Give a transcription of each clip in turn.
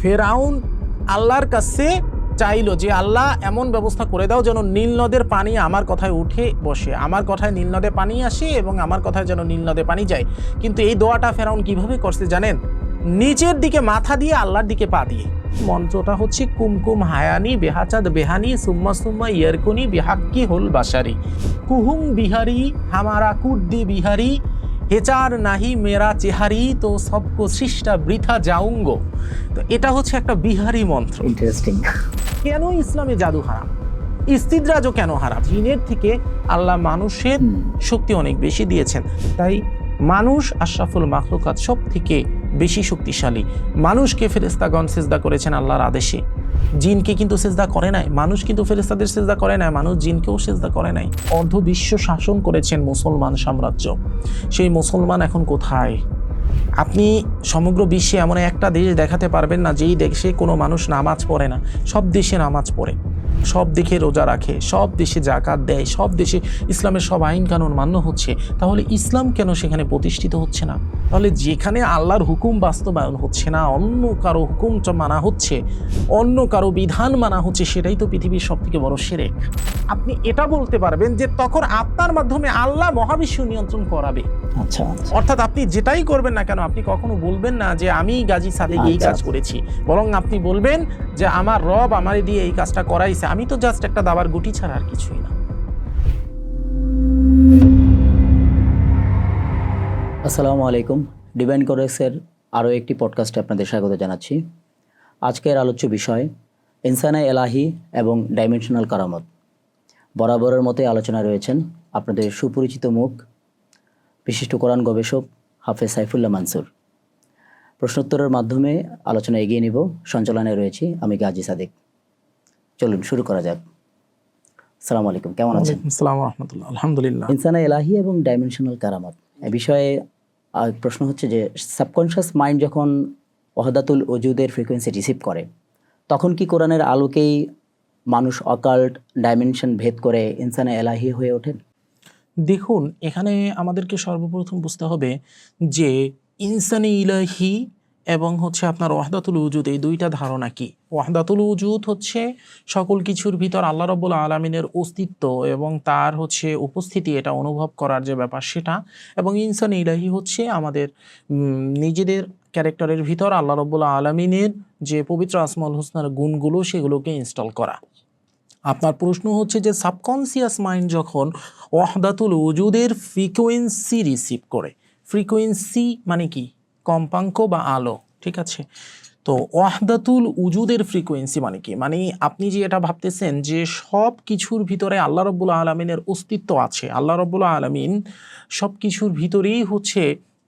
ফেরাউন আল্লাহর কাছে চাইলো যে আল্লাহ এমন ব্যবস্থা করে দাও যেন নীল নদের পানি আমার কথায় উঠে বসে, আমার কথায় নীল নদে পানি আসে এবং আমার কথায় যেন নীল নদে পানি যায়। কিন্তু এই দোয়াটা ফেরাউন কিভাবে করছে জানেন? নিচের দিকে মাথা দিয়ে আল্লাহর দিকে পা দিয়ে। মন্ত্রটা হচ্ছে কুমকুম হায়ানি বেহাচাদ বেহানি সুম্মা সুম্মা ইয়ারকুনি বিহাক্কি হোল বাসারি কুহুম বিহারি হামারা কুদ্দি বিহারি হেচার নাহি মেরা চেহারি তো সবকো সৃষ্টা বৃথা যাউঙ্গো। তো এটা হচ্ছে একটা বিহারি মন্ত্র। ইন্টারেস্টিং। কেন ইসলামে জাদু হারাম, ইস্তিদ্রাজও কেন হারাম? জিনের থেকে আল্লাহ মানুষের শক্তি অনেক বেশি দিয়েছেন, তাই মানুষ আশরাফুল মাখলুকাত, সব থেকে বেশি শক্তিশালী। মানুষকে ফেরেশতাগণ সিজদা করেছেন আল্লাহর আদেশে, জিনকে কিন্তু সিজদা করে নাই। মানুষ কিন্তু ফেরেশতাদের সিজদা করে নাই, মানুষ জিনকেও সিজদা করে নাই। অর্ধ বিশ্ব শাসন করেছেন মুসলমান সাম্রাজ্য। সেই মুসলমান এখন কোথায়? আপনি সমগ্র বিশ্বে এমন একটা দেশ দেখাতে পারবেন না যেই দেশে কোনো মানুষ নামাজ পড়ে না। সব দেশে নামাজ পড়ে, সব দেশে রোজা রাখে, সব দেশে জাকাত দেয়, সব দেশে ইসলামের সব আইন কানুন মান্য হচ্ছে। তাহলে ইসলাম কেন সেখানে প্রতিষ্ঠিত হচ্ছে না? তাহলে যেখানে আল্লাহর হুকুম বাস্তবায়ন হচ্ছে না, অন্য কারো হুকুম মানা হচ্ছে, অন্য কারো বিধান মানা হচ্ছে, সেটাই তো পৃথিবীর সব থেকে বড় শিরক। আপনি এটা বলতে পারবেন যে তখন আপনার মাধ্যমে আল্লাহ মহাবিশ্ব নিয়ন্ত্রণ করাবে। আচ্ছা, অর্থাৎ আপনি যেটাই করবেন না কেন, আপনি কখনো বলবেন না যে আমি গাজী সাদেক এই কাজ করেছি, বরং আপনি বলবেন যে আমার রব আমারে দিয়ে এই কাজটা করাইছে, আমি তো জাস্ট একটা দাবার গুটি ছাড়া আর কিছুই না। আসসালামু আলাইকুম। ডিভাইন কোডেক্সের আরও একটি পডকাস্টে আপনাদের স্বাগত জানাচ্ছি। আজকের আলোচ্য বিষয় ইনসানে এলাহি এবং ডাইমেনশনাল কারামত। বরাবরের মতোই আলোচনায় রয়েছেন আপনাদের সুপরিচিত মুখ, বিশিষ্ট কোরআন গবেষক হাফেজ সাইফুল্লাহ মানসুর। প্রশ্নোত্তরের মাধ্যমে আলোচনা এগিয়ে নিব। সঞ্চালনে রয়েছি আমি গাজী সাদেক। চলুন শুরু করা যাক। আসসালামু আলাইকুম, কেমন আছেন? আসসালামু রাহমাতুল্লাহ। আলহামদুলিল্লাহ। ইনসানে এলাহি এবং ডাইমেনশনাল কারামত এ বিষয়ে প্রশ্ন হচ্ছে যে সাবকনশিয়াস মাইন্ড যখন ওয়াহদাতুল ওজুদের ফ্রিকোয়েন্সি রিসিভ করে, তখন কি কোরআনের আলোকেই মানুষ অকাল্ট ডাইমেনশন ভেদ করে ইনসানে এলাহি হয়ে ওঠেন? দেখুন, এখানে আমাদেরকে সর্বপ্রথম বুঝতে হবে যে ইনসানে ইলাহি এবং হচ্ছে আপনার ওয়াহদাতুল উজুদ, এই দুইটা ধারণা কি। ওয়াহদাতুল উজুদ হচ্ছে সকল কিছুর ভিতর আল্লাহ রাব্বুল আলামিনের অস্তিত্ব এবং তার হচ্ছে উপস্থিতি, এটা অনুভব করার যে ব্যাপার সেটা। এবং ইনসানে ইলাহি হচ্ছে আমাদের নিজেদের ক্যারেক্টারের ভিতর আল্লাহ রাব্বুল আলামিনের যে পবিত্র আসমাউল হুসনার গুণগুলো, সেগুলোকে ইনস্টল করা। আপনার প্রশ্ন হচ্ছে যে সাবকনসিয়াস মাইন্ড যখন ওয়াহদাতুল উজুদের ফ্রিকোয়েন্সি রিসিভ করে, ফ্রিকোয়েন্সি মানে কি? কম্পাঙ্ক বা আলো, ঠিক আছে? তো ওয়াহদাতুল উজুদের ফ্রিকোয়েন্সি মানে কি? মানে আপনি যে এটা ভাবতেছেন যে সব কিছুর ভিতরে আল্লাহ রাব্বুল আলামিনের অস্তিত্ব আছে, আল্লাহ রাব্বুল আলামিন সব কিছুর ভিতরেই হচ্ছে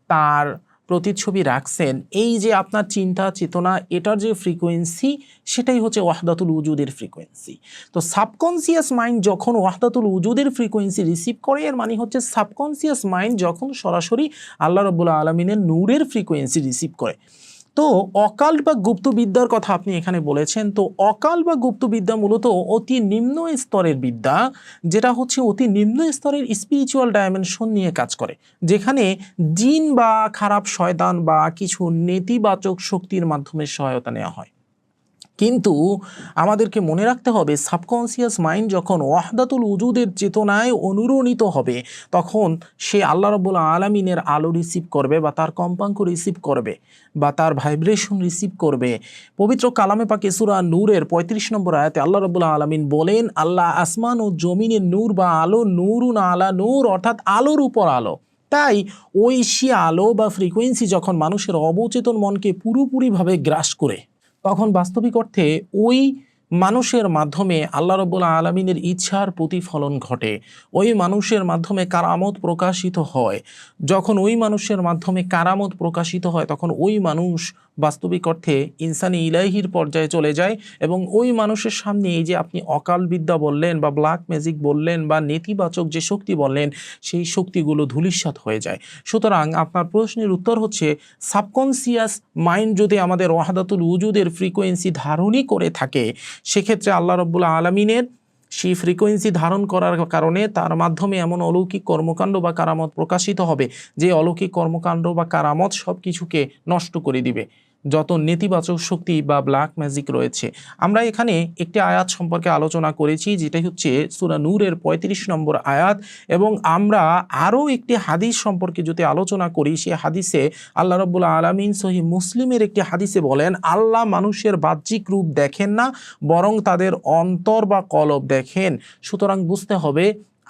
তার প্রতিচ্ছবি রাখছেন, এই যে আপনার চিন্তা চেতনা, এটার যে ফ্রিকোয়েন্সি, সেটাই হচ্ছে ওয়াহদাতুল উজুদের ফ্রিকোয়েন্সি। তো সাবকনসিয়াস মাইন্ড যখন ওয়াহদাতুল উজুদের ফ্রিকোয়েন্সি রিসিভ করে, এর মানে হচ্ছে সাবকনসিয়াস মাইন্ড যখন সরাসরি আল্লাহ রাব্বুল আলামিনের নূরের ফ্রিকোয়েন্সি রিসিভ করে। তো অকাল্ট বা গুপ্তবিদ্যার কথা আপনি এখানে বলেছেন। তো অকাল্ট বা গুপ্তবিদ্যা মূলত অতি নিম্ন স্তরের বিদ্যা, যেটা হচ্ছে অতি নিম্ন স্তরের স্পিরিচুয়াল ডাইমেনশন নিয়ে কাজ করে, যেখানে জিন বা খারাপ শয়তান বা কিছু নেতিবাচক শক্তির মাধ্যমে সহায়তা নেওয়া হয়। কিন্তু আমাদেরকে মনে রাখতে হবে, সাবকনসিয়াস মাইন্ড যখন ওয়াহদাতুল উজুদের চেতনায় অনুরণিত হবে, তখন সে আল্লাহ রাব্বুল আলামিনের আলো রিসিভ করবে বা তার কম্পাঙ্ক রিসিভ করবে বা তার ভাইব্রেশন রিসিভ করবে। পবিত্র কালামে পাকে সূরা নূরের ৩৫ নম্বর আয়াতে আল্লাহ রাব্বুল আলামিন বলেন, আল্লাহ আসমান ও জমিনের নূর বা আলো, নূরুন আলা নূর, অর্থাৎ আলোর উপর আলো। তাই ঐশী আলো বা ফ্রিকোয়েন্সি যখন মানুষের অবচেতন মনকে পুরোপুরিভাবে গ্রাস করে, তখন বাস্তবিক অর্থে ওই মানুষের মাধ্যমে আল্লাহ রাব্বুল আলামিনের ইচ্ছার প্রতিফলন ঘটে। ওই মানুষের মাধ্যমে কারামত প্রকাশিত হয়। যখন ওই মানুষের মাধ্যমে কারামত প্রকাশিত হয়, তখন ওই মানুষ বাস্তবিক অর্থে ইনসানি ইলাহির পর্যায়ে চলে যায় এবং ওই মানুষের সামনে এই যে আপনি অকাল বিদ্যা বললেন বা ব্ল্যাক ম্যাজিক বললেন বা নেতিবাচক যে শক্তি বললেন, সেই শক্তিগুলো ধূলিসাৎ হয়ে যায়। সুতরাং আপনার প্রশ্নের উত্তর হচ্ছে, সাবকনসিয়াস মাইন্ড যদি আমাদের ওয়াহদাতুল উজুদের ফ্রিকোয়েন্সি ধারণই করে থাকে, সেক্ষেত্রে আল্লাহ রাব্বুল আলামিনের সেই ফ্রিকোয়েন্সি ধারণ করার কারণে তার মাধ্যমে এমন অলৌকিক কর্মকাণ্ড বা কারামত প্রকাশিত হবে, যে অলৌকিক কর্মকাণ্ড বা কারামত সব কিছুকে নষ্ট করে দিবে। যত নেতিবাচক শক্তি বা ব্ল্যাক ম্যাজিক রয়েছে। আমরা এখানে একটি আয়াত সম্পর্কে আলোচনা করেছি, যেটা হচ্ছে সূরা নূরের ৩৫ নম্বর আয়াত, এবং আমরা আরও একটি হাদিস সম্পর্কে যদি আলোচনা করি, সেই হাদিসে আল্লাহ রাব্বুল আলামিন সহিহ মুসলিমের একটি হাদিসে বলেন, আল্লাহ মানুষের বাহ্যিক রূপ দেখেন না, বরং তাদের অন্তর বা কলব দেখেন। সুতরাং বুঝতে হবে,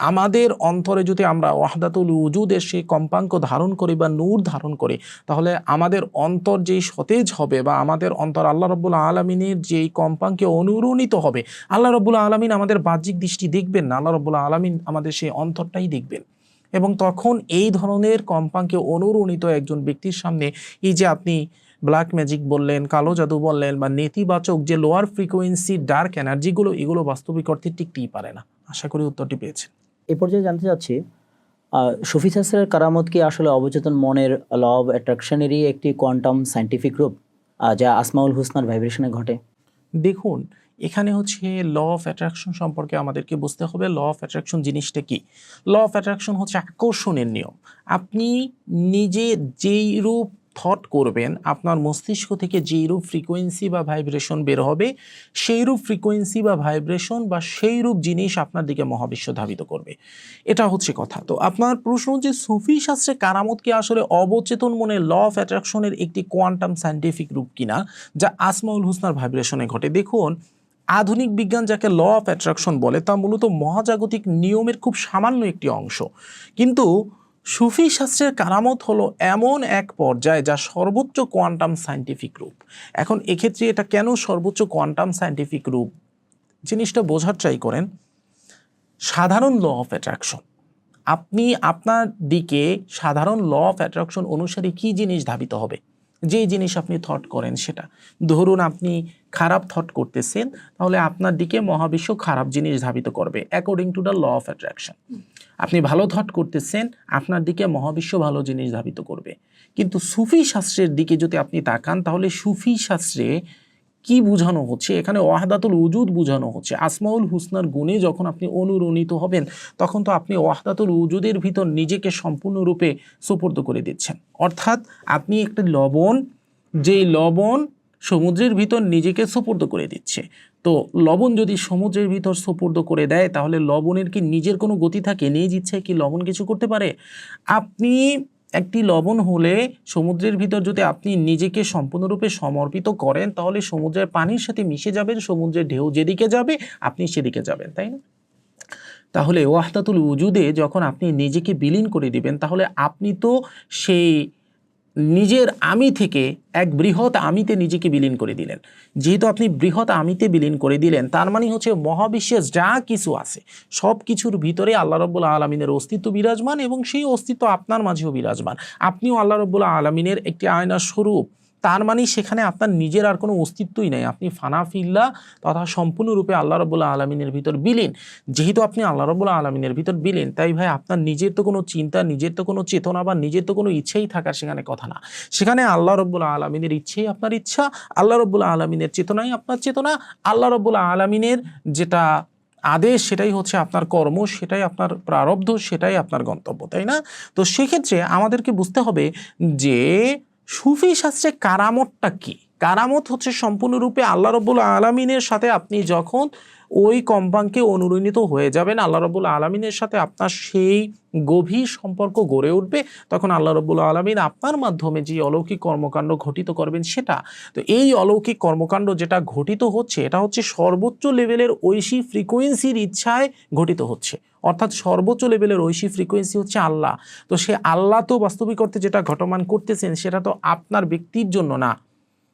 আমাদের অন্তরে যদি আমরা ওয়াহদাতুল উজুদের সেই কম্পাঙ্ক ধারণ করি বা নূর ধারণ করি, তাহলে আমাদের অন্তর যেই সতেজ হবে বা আমাদের অন্তর আল্লাহ রাব্বুল আলামিনের যেই কম্পাঙ্কে অনুরণিত হবে, আল্লাহ রাব্বুল আলামিন আমাদের বাহ্যিক দৃষ্টি দেখবেন না, আল্লাহ রাব্বুল আলামিন আমাদের সেই অন্তরটাই দেখবেন। এবং তখন এই ধরনের কম্পাঙ্কে অনুরণিত একজন ব্যক্তির সামনে এই যে আপনি ব্ল্যাক ম্যাজিক বললেন, কালো জাদু বললেন, বা নেতিবাচক যে লোয়ার ফ্রিকোয়েন্সি ডার্ক এনার্জিগুলো, এগুলো বাস্তবিক অর্থে টিকতেই পারে না। আশা করি উত্তরটি পেয়েছেন। এ পর্যায়ে জানতে চাচ্ছি, সুফি শাস্ত্রের কারামত কি আসলে অবচেতন মনের ল অব অ্যাট্রাকশনেরই একটি কোয়ান্টাম সায়েন্টিফিক রূপ, যা আসমাউল হুসনার ভাইব্রেশনে ঘটে? দেখুন, এখানে হচ্ছে ল অফ অ্যাট্রাকশন সম্পর্কে আমাদেরকে বুঝতে হবে। ল অফ অ্যাট্রাকশন জিনিসটা কি? ল অফ অ্যাট্রাকশন হচ্ছে আকর্ষণের নিয়ম। আপনি নিজে যেই রূপ থট করবেন, আপনার মস্তিষ্ক থেকে যেই রূপ ফ্রিকোয়েন্সি বা ভাইব্রেশন বের হবে, সেই রূপ ফ্রিকোয়েন্সি বা ভাইব্রেশন বা সেই রূপ জিনিস আপনার দিকে মহাবিশ্ব ধাবিত করবে। এটা হচ্ছে কথা। তো আপনার প্রশ্ন যে সুফি শাস্ত্রে কারামত কি আসলে অবচেতন মনে ল অফ অ্যাট্রাকশনের একটি কোয়ান্টাম সায়েন্টিফিক রূপ কিনা, যা আসমাউল হুসনার ভাইব্রেশনে ঘটে? দেখুন, আধুনিক বিজ্ঞান যাকে ল অফ অ্যাট্রাকশন বলে, তা মূলত মহাজাগতিক নিয়মের খুব সামান্য একটি অংশ। কিন্তু সুফি শাস্ত্রের কারামত হলো এমন এক পর্যায় যা সর্বোচ্চ কোয়ান্টাম সায়েন্টিফিক রূপ। এখন এক্ষেত্রে এটা কেন সর্বোচ্চ কোয়ান্টাম সায়েন্টিফিক রূপ, জিনিসটা বোঝার ট্রাই করেন। সাধারণ ল অফ অ্যাট্রাকশন, আপনি আপনার দিকে সাধারণ ল অফ অ্যাট্রাকশন অনুসারে কী জিনিস ধাবিত হবে? যেই জিনিস আপনি থট করেন সেটা। ধরুন আপনি খারাপ থট করতেছেন, তাহলে আপনার দিকে মহাবিশ্ব খারাপ জিনিস ধাবিত করবে according to the law of attraction. আপনি ভালো থট করতেছেন, আপনার দিকে মহাবিশ্ব ভালো জিনিস ধাবিত করবে। কিন্তু সুফি শাস্ত্রের দিকে যদি আপনি তাকান, তাহলে সুফি শাস্ত্রে কি বোঝানো হচ্ছে? এখানে ওয়াহদাতুল উজুদ বোঝানো হচ্ছে। আসমাউল হুসনার গুণে যখন আপনি অনুরণিত হবেন, তখন তো আপনি ওয়াহদাতুল উজুদের ভিতর নিজেকে সম্পূর্ণরূপে সুপর্দ করে দিচ্ছেন। অর্থাৎ আপনি একটা লবণ, যেই লবণ সমুদ্রের ভিতর নিজেকে সুপর্দ করে দিচ্ছে। তো লবণ যদি সমুদ্রের ভিতর সুপর্দ করে দেয়, তাহলে লবণের কি নিজের কোনো গতি থাকে? নিজ ইচ্ছায় কি লবণ কিছু করতে পারে? আপনি একটি লবণ হলে সমুদ্রের ভিতর যদি আপনি নিজেকে সম্পূর্ণরূপে সমর্পিত করেন, তাহলে সমুদ্রের পানির সাথে মিশে যাবেন, সমুদ্রের ঢেউ যেদিকে যাবে আপনি সেদিকে যাবেন, তাই না? তাহলে ওয়াহদাতুল উজুদে যখন আপনি নিজেকে বিলীন করে দিবেন, তাহলে আপনি তো সেই নিজের আমি থেকে এক বৃহৎ আমিতে নিজেকে বিলীন করে দিলেন। যেহেতু আপনি বৃহৎ আমিতে বিলীন করে দিলেন, তার মানে হচ্ছে মহাবিশ্বে যা কিছু আছে সব কিছুর ভিতরে আল্লাহ রাব্বুল আলামিনের অস্তিত্ব বিরাজমান, এবং সেই অস্তিত্ব আপনার মাঝেও বিরাজমান। আপনিও আল্লাহ রাব্বুল আলামিনের একটি আয়নার স্বরূপ। তার মানে সেখানে আপনার নিজের আর কোনো অস্তিত্বই নেই। আপনি ফানা ফিল্লা তথা সম্পূর্ণরূপে আল্লাহ রাব্বুল আলামিনের ভিতর বিলীন। যেহেতু আপনি আল্লাহ রাব্বুল আলামিনের ভিতর বিলীন, তাই ভাই আপনার নিজের তো কোনো চিন্তা, নিজের তো কোনো চেতনা বা নিজের তো কোনো ইচ্ছেই থাকার সেখানে কথা না। সেখানে আল্লাহ রাব্বুল আলামিনের ইচ্ছেই আপনার ইচ্ছা, আল্লাহ রাব্বুল আলামিনের চেতনাই আপনার চেতনা, আল্লাহ রাব্বুল আলামিনের যেটা আদেশ সেটাই হচ্ছে আপনার কর্ম, সেটাই আপনার প্রারব্ধ, সেটাই আপনার গন্তব্য, তাই না? তো সেক্ষেত্রে আমাদেরকে বুঝতে হবে যে সুফি শাস্ত্রে কারামতটা কি? কারামত হচ্ছে সম্পূর্ণরূপে আল্লাহ রাব্বুল আলামিনের সাথে আপনি যখন ওই কম্পাঙ্কে অনুরণিত হয়ে যাবেন, আল্লাহ রাব্বুল আলামিনের সাথে আপনার সেই গভীর সম্পর্ক গড়ে উঠবে, তখন আল্লাহ রাব্বুল আলামিন আপনার মাধ্যমে যে অলৌকিক কর্মকাণ্ড ঘটিত করবেন সেটা। তো এই অলৌকিক কর্মকাণ্ড যেটা ঘটিত হচ্ছে, এটা হচ্ছে সর্বোচ্চ লেভেলের ঐশী ফ্রিকোয়েন্সির ইচ্ছায় ঘটিত হচ্ছে। অর্থাৎ সর্বোচ্চ লেভেলের ঐশী ফ্রিকোয়েন্সি হচ্ছে আল্লাহ। তো সে আল্লাহ তো বাস্তবিক অর্থে যেটা ঘটমান করতেছেন, সেটা তো আপনার ব্যক্তির জন্য না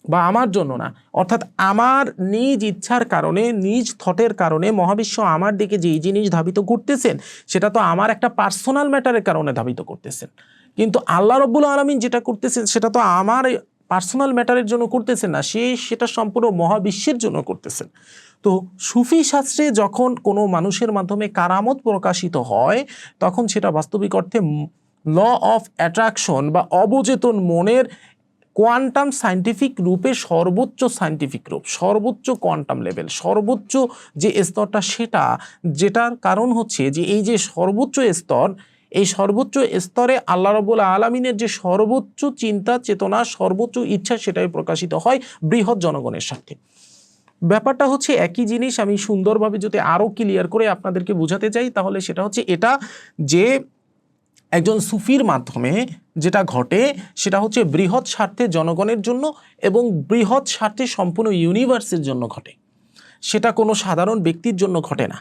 বা আমার জন্য না। অর্থাৎ আমার নিজ ইচ্ছার কারণে, নিজ থটের কারণে মহাবিশ্ব আমার দিকে যেই জিনিস ধাবিত করতেছেন, সেটা তো আমার একটা পার্সোনাল ম্যাটারের কারণে ধাবিত করতেছেন। কিন্তু আল্লাহ রাব্বুল আলামিন যেটা করতেছেন, সেটা তো আমার পার্সোনাল ম্যাটারের জন্য করতেছেন না, সেটা সম্পূর্ণ মহাবিশ্বের জন্য করতেছেন। তো সুফি শাস্ত্রে যখন কোনো মানুষের মাধ্যমে কারামত প্রকাশিত হয়, তখন সেটা বাস্তবিক অর্থে ল অফ অ্যাট্রাকশন বা অবচেতন মনের কোয়ান্টাম সায়েন্টিফিক রূপে সর্বোচ্চ সায়েন্টিফিক রূপ, সর্বোচ্চ কোয়ান্টাম লেভেল, সর্বোচ্চ যে স্তরটা, সেটা যেটার কারণ হচ্ছে যে এই যে সর্বোচ্চ স্তর, এই সর্বোচ্চ স্তরে আল্লাহ রাব্বুল আলামিনের যে সর্বোচ্চ চিন্তা চেতনা সর্বোচ্চ ইচ্ছা সেটাই প্রকাশিত হয় বৃহৎ জনগণের স্বার্থে। ব্যাপারটা হচ্ছে একই জিনিস, আমি সুন্দরভাবে যদি আরো ক্লিয়ার করে আপনাদেরকে বোঝাতে চাই তাহলে সেটা হচ্ছে এটা যে একজন সুফির মাধ্যমে যেটা ঘটে সেটা হচ্ছে বৃহৎ স্বার্থে জনগণের জন্য এবং বৃহৎ স্বার্থে সম্পূর্ণ ইউনিভার্সের জন্য ঘটে, সেটা কোনো সাধারণ ব্যক্তির জন্য ঘটে না।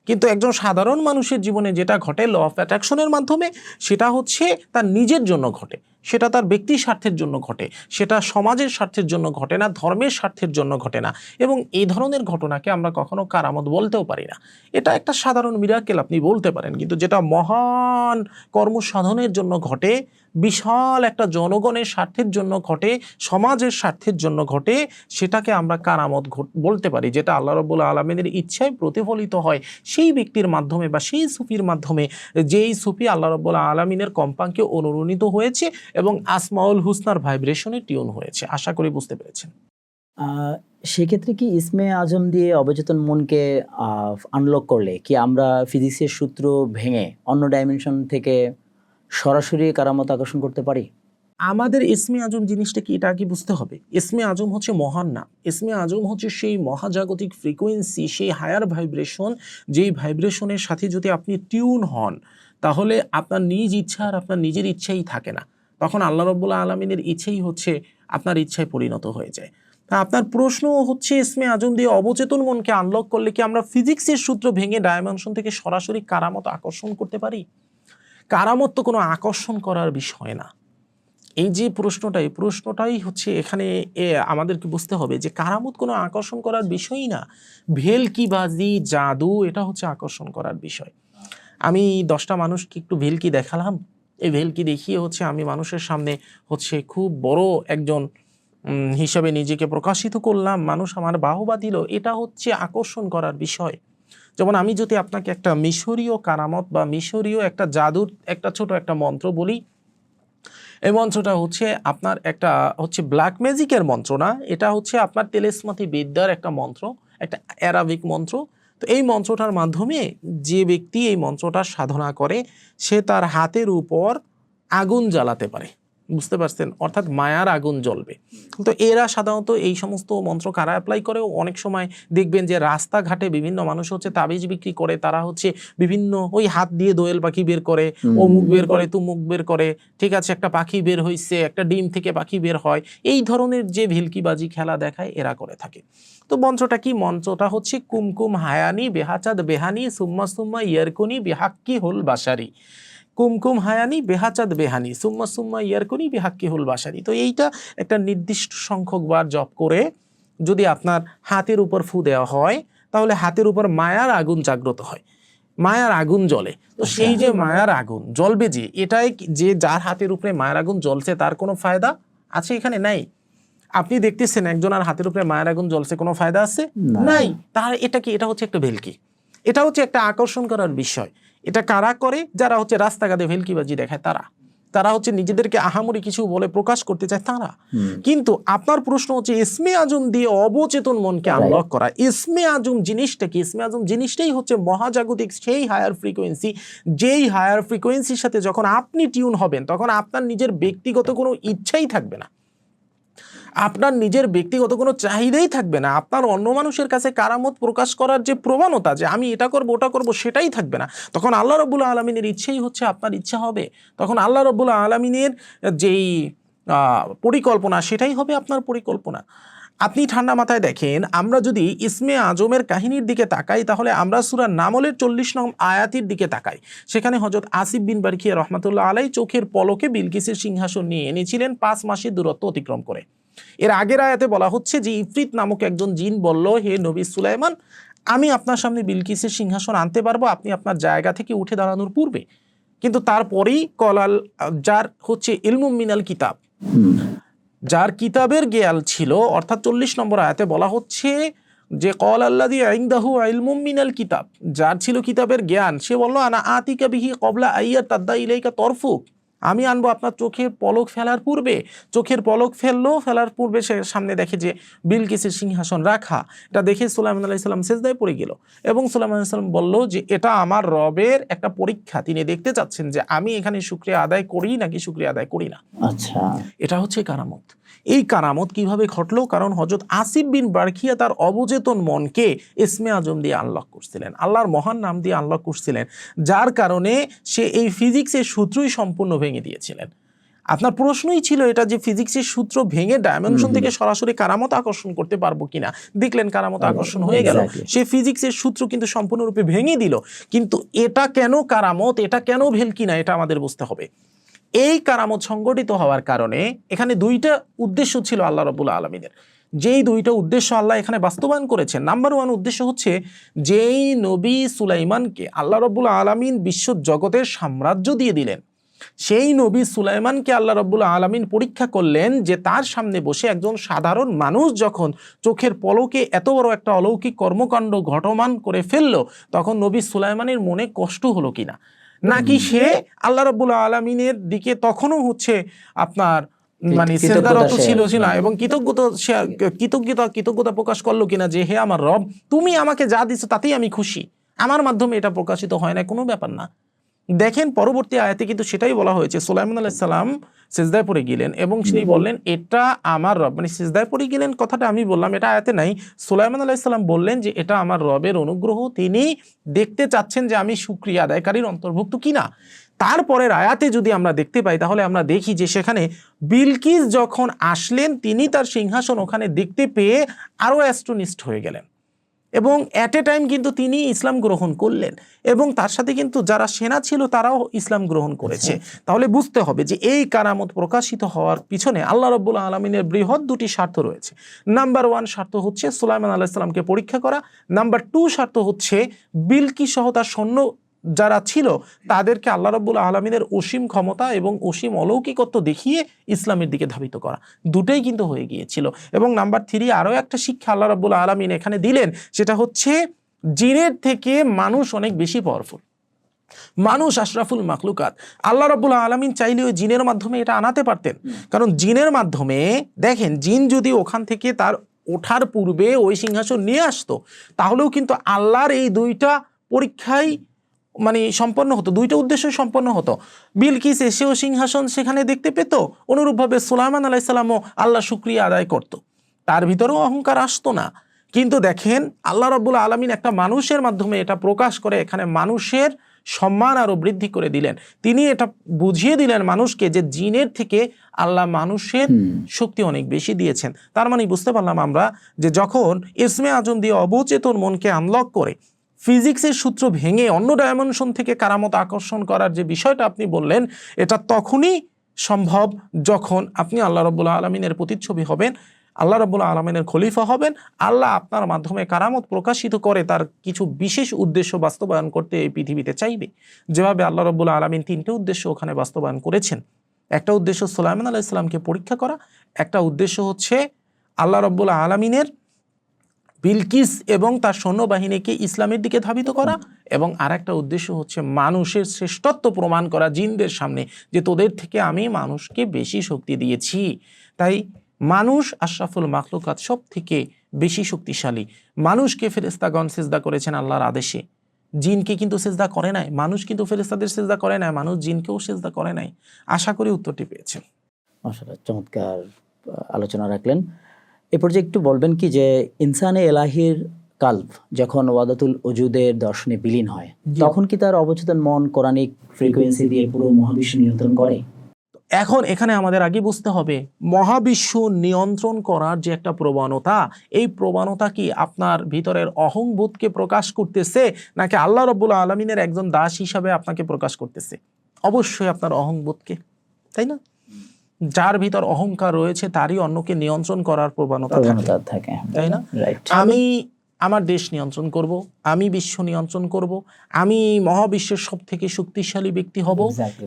কিন্তু একজন সাধারণ মানুষের জীবনে যেটা ঘটে ল অফ অ্যাট্রাকশনের মাধ্যমে, সেটা হচ্ছে তার নিজের জন্য ঘটে, সেটা তার ব্যক্তি স্বার্থের জন্য ঘটে, সেটা সমাজের স্বার্থের জন্য ঘটে না, ধর্মের স্বার্থের জন্য ঘটে না। এবং এই ধরনের ঘটনাকে আমরা কখনো কারামত বলতেও পারি না। এটা একটা সাধারণ মিরাকেল আপনি বলতে পারেন, কিন্তু যেটা মহান কর্মসাধনের জন্য ঘটে, বিশাল একটা জনগণের স্বার্থের জন্য ঘটে, সমাজের স্বার্থের জন্য ঘটে, সেটাকে আমরা কারামত বলতে পারি, যেটা আল্লাহ রাব্বুল আলামিনের ইচ্ছায় প্রতিফলিত হয় সেই ব্যক্তির মাধ্যমে বা সেই সুফির মাধ্যমে, যেই সুফি আল্লাহ রাব্বুল আলামিনের কম্পাঙ্কে অনুরণিত হয়েছে এবং আসমাউল হুসনার ভাইব্রেশনে টিউন হয়েছে। আশা করি বুঝতে পেরেছেন। সেক্ষেত্রে কি ইসমে আজম দিয়ে অবচেতন মনকে আনলক করলে কি আমরা ফিজিক্সের সূত্র ভেঙে অন্য ডাইমেনশন থেকে সরাসরি কারামত আকর্ষণ করতে পারি? আমাদের ইসমে আজম জিনিসটা কি, এটা কি বুঝতে হবে। ইসমে আজম হচ্ছে মহান নাম, ইসমে আজম হচ্ছে সেই মহাজাগতিক ফ্রিকোয়েন্সি, সেই হায়ার ভাইব্রেশন, যেই ভাইব্রেশনের সাথে যদি আপনি টিউন হন তাহলে আপনার নিজ ইচ্ছা আর আপনার নিজের ইচ্ছাই থাকে না, তখন আল্লাহ রাব্বুল আলামিনের ইচ্ছাই হচ্ছে আপনার ইচ্ছায় পরিণত হয়ে যায়। তা আপনার প্রশ্ন হচ্ছে ইসমে আজম দিয়ে অবচেতন মনকে আনলক করলে কি আমরা ফিজিক্সের সূত্র ভেঙে ডাইমেনশন থেকে সরাসরি কারামত আকর্ষণ করতে পারি? কারামত তো কোনো আকর্ষণ করার বিষয় না। এই যে প্রশ্নটা, এই প্রশ্নটাই হচ্ছে এখানে আমাদেরকে বুঝতে হবে যে কারামত কোনো আকর্ষণ করার বিষয়ই না। ভেলকিবাজি, জাদু, এটা হচ্ছে আকর্ষণ করার বিষয়। আমি 10টা মানুষকে একটু ভেলকি দেখালাম, এই ভেলকি দেখিয়ে হচ্ছে আমি মানুষের সামনে হচ্ছে খুব বড় একজন হিসাবে নিজেকে প্রকাশিত করলাম, মানুষ আমার বাহবা দিল, এটা হচ্ছে আকর্ষণ করার বিষয়। যেমন আমি যদি আপনাকে একটা মিশরীয় কারামত বা মিশরীয় একটা জাদুর একটা ছোট একটা মন্ত্র বলি, এই মন্ত্রটা হচ্ছে আপনার একটা হচ্ছে ব্ল্যাক ম্যাজিকের মন্ত্র না, এটা হচ্ছে আপনার তেলেসমাতি বিদ্যার একটা মন্ত্র, একটা অ্যারাবিক মন্ত্র। তো এই মন্ত্রটার মাধ্যমে যে ব্যক্তি এই মন্ত্রটা সাধনা করে সে তার হাতের উপর আগুন জ্বালাতে পারে, বুঝতে পারছেন, অর্থাৎ মায়ার আগুন জ্বলবে। তো এরা সাধারণত এই সমস্ত মন্ত্র কারা অ্যাপ্লাই করে, অনেক সময় দেখবেন যে রাস্তাঘাটে বিভিন্ন মানুষ হচ্ছে তাবিজ বিক্রি করে, তারা হচ্ছে বিভিন্ন ওই হাত দিয়ে দোয়েল পাখি বের করে, অমুক বের করে, তুমুক বের করে, ঠিক আছে, একটা পাখি বের হইছে, একটা ডিম থেকে পাখি বের হয়, এই ধরনের যে ভেলকিবাজি খেলা দেখায় এরা করে থাকে। তো মন্ত্রটা কি? মন্ত্রটা হচ্ছে কুমকুম হায়ানি বেহাচাঁদ বেহানি সুম্মা সুম্মা ইয়ারকুনি বিহাক্কি হুল বাসারি। কুমকুম হায়ানি বেহাচাঁদ বেহানি সুম্মা সুম্মা ইয়ারকুনি বিহাক্কি হুল বাসারি। তো এইটা একটা নির্দিষ্ট সংখ্যক বার জপ করে যদি আপনার হাতের উপর ফু দেওয়া হয় তাহলে হাতের উপর মায়ার আগুন জাগ্রত হয়, মায়ার আগুন জ্বলে। তো সেই যে মায়ার আগুন জ্বলবে, যে এটাই যে যার হাতের উপরে মায়ার আগুন জ্বলছে তার কোনো ফায়দা আছে? এখানে নাই। আপনি দেখতেছেন একজনের হাতের উপরে মায়ের আগুন জ্বলছে, কোনো ফায়দা আছে? নাই। তাহলে এটা কি? এটা হচ্ছে একটা ভেলকি, এটা হচ্ছে একটা আকর্ষণ করার বিষয়। এটা কারা করে? যারা হচ্ছে রাস্তাঘাটে ভেলকিবাজি দেখায়, তারা হচ্ছে নিজেদেরকে আহামরি কিছু বলে প্রকাশ করতে চায় তারা। কিন্তু আপনার প্রশ্ন হচ্ছে ইসমে আজম দিয়ে অবচেতন মনকে আনলক করা। ইসমে আজম জিনিসটা কি? ইসমে আজম জিনিসটাই হচ্ছে মহাজাগতিক সেই হায়ার ফ্রিকোয়েন্সি, যেই হায়ার ফ্রিকোয়েন্সির সাথে যখন আপনি টিউন হবেন তখন আপনার নিজের ব্যক্তিগত কোনো ইচ্ছাই থাকবে না, আপনার নিজের ব্যক্তিগত কোনো চাহিদাই থাকবে না, আপনার অন্য মানুষের কাছে কারামত প্রকাশ করার যে প্রবণতা যে আমি এটা করব ওটা করব সেটাই থাকবে না। তখন আল্লাহ রাব্বুল আলামিনের ইচ্ছেই হচ্ছে আপনার ইচ্ছা হবে, তখন আল্লাহ রাব্বুল আলামিনের যেই পরিকল্পনা সেটাই হবে আপনার পরিকল্পনা। আপনি ঠান্ডা মাথায় দেখেন, আমরা যদি ইসমে আজমের কাহিনীর দিকে তাকাই তাহলে আমরা সূরা নামলের 40 নং আয়াতের দিকে তাকাই। সেখানে হযরত আসিফ বিন বারকিয়া রাহমাতুল্লাহ আলাইহি চোখের পলকে বিলকিসের সিংহাসন নিয়ে এনেছিলেন 5 মাসের দূরত্ব অতিক্রম করে। এর আগের আয়াতে বলা হচ্ছে যে ইফরিত নামক একজন জিন বলল, হে নবী সুলাইমান, আমি আপনার সামনে বিলকিসের সিংহাসন আনতে পারবো আপনি আপনার জায়গা থেকে উঠে দাঁড়ানোর পূর্বে। কিন্তু তারপরেই কলাল, যার হচ্ছে ইলমুম মিনাল কিতাব, যার কিতাবের জ্ঞান ছিল, অর্থাৎ 40 নম্বর আয়াতে বলা হচ্ছে যে কল আল্লাযী ইনদাহু ইলমুম মিনাল কিতাব, যার ছিল কিতাবের জ্ঞান, সে বলল আনা আতিকা বিহি ক্বাবলা আইয়াতাদ্দা ইলাইকা তরফুক, আমি আনবো আপনার চোখের পলক ফেলার পূর্বে। চোখের পলক ফেলার পূর্বে সে সামনে দেখে যে বিলকিসের সিংহাসন রাখা। এটা দেখে সুলাইমান আলাইহিস সালাম সিজদায় পড়ে গেল এবং সুলাইমান আলাইহিস সালাম বলল যে এটা আমার রবের একটা পরীক্ষা, তিনি দেখতে চাচ্ছেন যে আমি এখানে শুকরিয়া আদায় করি নাকি শুকরিয়া আদায় করি না। আচ্ছা, এটা হচ্ছে কারামত। এই কারামত কিভাবে ঘটলো? কারণ হযরত আসিফ বিন বারখিয়া তার অবচেতন মনকে ইসমে আজম দিয়ে আনলক করছিলেন, আল্লাহর মহান নাম দিয়ে আনলক করছিলেন, যার কারণে সে এই ফিজিক্সের সূত্রই সম্পূর্ণ ভেঙে দিয়েছিলেন। আপনার প্রশ্নই ছিল এটা যে ফিজিক্সের সূত্র ভেঙে ডাইমেনশন থেকে সরাসরি কারামত আকর্ষণ করতে পারবো কিনা। দেখলেন কারামত আকর্ষণ হয়ে গেল, সে ফিজিক্সের সূত্র কিন্তু সম্পূর্ণরূপে ভেঙে দিল। কিন্তু এটা কেন কারামত, এটা কেন ভেলকি না, এটা আমাদের বুঝতে হবে। এই কারামত সংগঠিত হওয়ার কারণে এখানে দুইটা উদ্দেশ্য ছিল আল্লাহ রাব্বুল আলামিনের, যেই দুইটা উদ্দেশ্য আল্লাহ এখানে বাস্তবায়ন করেছেন। নাম্বার 1 উদ্দেশ্য হচ্ছে যেই নবী সুলাইমানকে আল্লাহ রাব্বুল আলামিন বিশ্ব জগতের সাম্রাজ্য দিয়ে দিলেন, সেই নবী সুলাইমানকে আল্লাহ রাব্বুল আলামিন পরীক্ষা করলেন যে তার সামনে বসে একজন সাধারণ মানুষ যখন চোখের পলকে এত বড় একটা অলৌকিক কর্মকাণ্ড ঘটমান করে ফেললো, তখন নবী সুলাইমানের মনে কষ্ট হলো কিনা, নাকি সে আল্লাহ রাব্বুল আলামিনের দিকে তখনও হচ্ছে আপনার মানে সিজদারত ছিল না এবং কৃতজ্ঞতা প্রকাশ করলো কিনা যে হে আমার রব, তুমি আমাকে যা দিছো তাতেই আমি খুশি, আমার মাধ্যমে এটা প্রকাশিত হয় না, কোনো ব্যাপার না। দেখেন পরবর্তী আয়াতে কিন্তু সেটাই বলা হয়েছে, সুলাইমান আলাইহিস সালাম সিজদায় পড়ে গেলেন এবং তিনি বললেন এটা আমার রব, মানে সিজদায় পড়ে গেলেন কথাটা আমি বললাম, এটা আয়াতে নাই। সুলাইমান আলাইহিস সালাম বললেন যে এটা আমার রবের অনুগ্রহ, তিনি দেখতে চাচ্ছেন যে আমি শুকরিয়া আদায়কারীর অন্তর্ভুক্ত কিনা। তারপরের আয়াতে যদি আমরা দেখতে পাই তাহলে আমরা দেখি যে সেখানে বিলকিস যখন আসলেন তিনি তার সিংহাসন ওখানে দেখতে পেয়ে আরো অ্যাস্ট্রোনিস্ট হয়ে গেলেন এবং অ্যাট এ টাইম কিন্তু তিনি ইসলাম গ্রহণ করলেন এবং তার সাথে কিন্তু যারা সেনা ছিল তারাও ইসলাম গ্রহণ করেছে। তাহলে বুঝতে হবে যে এই কারামত প্রকাশিত হওয়ার পিছনে আল্লাহ রাব্বুল আলামিনের বৃহৎ দুটি স্বার্থ রয়েছে। নাম্বার 1 স্বার্থ হচ্ছে সুলাইমান আলাইহিস সালামকে পরীক্ষা করা। নাম্বার 2 স্বার্থ হচ্ছে বিলকিস সহ তার সৈন্য যারা ছিল তাদেরকে আল্লাহ রাব্বুল আলামিনের অসীম ক্ষমতা এবং অসীম অলৌকিকত্ব দেখিয়ে ইসলামের দিকে ধাবিত করা, দুটোই কিন্তু হয়ে গিয়েছিল। এবং নাম্বার 3 আরও একটা শিক্ষা আল্লাহ রাব্বুল আলামিন এখানে দিলেন, সেটা হচ্ছে জিনের থেকে মানুষ অনেক বেশি পাওয়ারফুল, মানুষ আশরাফুল মাখলুকাত। আল্লাহ রাব্বুল আলামিন চাইলে ওই জিনের মাধ্যমে এটা আনাতে পারতেন, কারণ জিনের মাধ্যমে দেখেন জিন যদি ওখান থেকে তার ওঠার পূর্বে ওই সিংহাসন নিয়ে আসতো তাহলেও কিন্তু আল্লাহর এই দুইটা পরীক্ষায় মানে সম্পন্ন হতো, দুইটা উদ্দেশ্য সম্পন্ন হতো। বিলকিস এসেও সিংহাসন সেখানে দেখতে পেত, অনুরূপভাবে সুলাইমান আলাইহিস সালামও আল্লাহ শুকরিয়া আদায় করত, তার ভিতরেও অহংকার আসতো না। কিন্তু দেখেন আল্লাহ রাব্বুল আলামিন একটা মানুষের মাধ্যমে এটা প্রকাশ করে এখানে মানুষের সম্মান আরো বৃদ্ধি করে দিলেন। তিনি এটা বুঝিয়ে দিলেন মানুষকে যে জিনের থেকে আল্লাহ মানুষের শক্তি অনেক বেশি দিয়েছেন। তার মানে বুঝতে পারলাম আমরা যে যখন ইসমে আজম দিয়ে অবচেতন মনকে আনলক করে ফিজিক্সের সূত্র ভেঙে অন্য ডাইমেনশন থেকে কারামত আকর্ষণ করার যে বিষয়টা আপনি বললেন, এটা তখনই সম্ভব যখন আপনি আল্লাহ রাব্বুল আলামিনের প্রতিচ্ছবি হবেন, আল্লাহ রাব্বুল আলামিনের খলিফা হবেন। আল্লাহ আপনার মাধ্যমে কারামত প্রকাশিত করে তার কিছু বিশেষ উদ্দেশ্য বাস্তবায়ন করতে এই পৃথিবীতে চাইবে। যেভাবে আল্লাহ রাব্বুল আলামিন 3টে উদ্দেশ্য ওখানে বাস্তবায়ন করেছেন। একটা উদ্দেশ্য সুলাইমান আলাইহিস সালামকে পরীক্ষা করা, একটা উদ্দেশ্য হচ্ছে আল্লাহ রাব্বুল আলামিনের বিলকিস এবং তার সৈন্যবাহিনীকে ইসলামের দিকে ধাবিত করা, এবং আরেকটা উদ্দেশ্য হচ্ছে মানুষের শ্রেষ্ঠত্ব প্রমাণ করা জিনদের সামনে যে তোদের থেকে আমি মানুষকে বেশি শক্তি দিয়েছি। তাই মানুষ আশরাফুল মাখলুকাত, সব থেকে বেশি শক্তিশালী। মানুষকে ফেরেশতাগণ সিজদা করেছেন আল্লাহর আদেশে, জিনকে কিন্তু সিজদা করে নাই। মানুষ কিন্তু ফেরেশতাদের সিজদা করে নাই, মানুষ জিনকেও সিজদা করে নাই। আশা করি উত্তরটি পেয়েছেন। মাশাআল্লাহ, চমৎকার আলোচনা রাখলেন। এ পর্যায়ে একটু বলবেন কি যে ইনসানে এলাহির কালব যখন ওয়াদাতুল ওজুদের দর্শনে বিলীন হয় তখন কি তার অবচেতন মন কোরআনিক ফ্রিকোয়েন্সি দিয়ে পুরো মহাবিশ্ব নিয়ন্ত্রণ করে? এখন এখানে আমাদের আগে বুঝতে হবে মহাবিশ্ব নিয়ন্ত্রণ করার যে একটা প্রবণতা, এই প্রবণতা কি আপনার ভিতরের অহংবোধকে প্রকাশ করতেছে নাকি আল্লাহ রাব্বুল আলামিনের একজন দাস হিসাবে আপনাকে প্রকাশ করতেছে? অবশ্যই আপনার অহংবোধকে, তাই না? যার ভিতর অহংকার রয়েছে তারই অন্যকে নিয়ন্ত্রণ করার প্রবণতা থাকে, তাই না? আমি আমার দেশ নিয়ন্ত্রণ করব, আমি বিশ্ব নিয়ন্ত্রণ করব, আমি মহাবিশ্বের সব থেকে শক্তিশালী ব্যক্তি হব,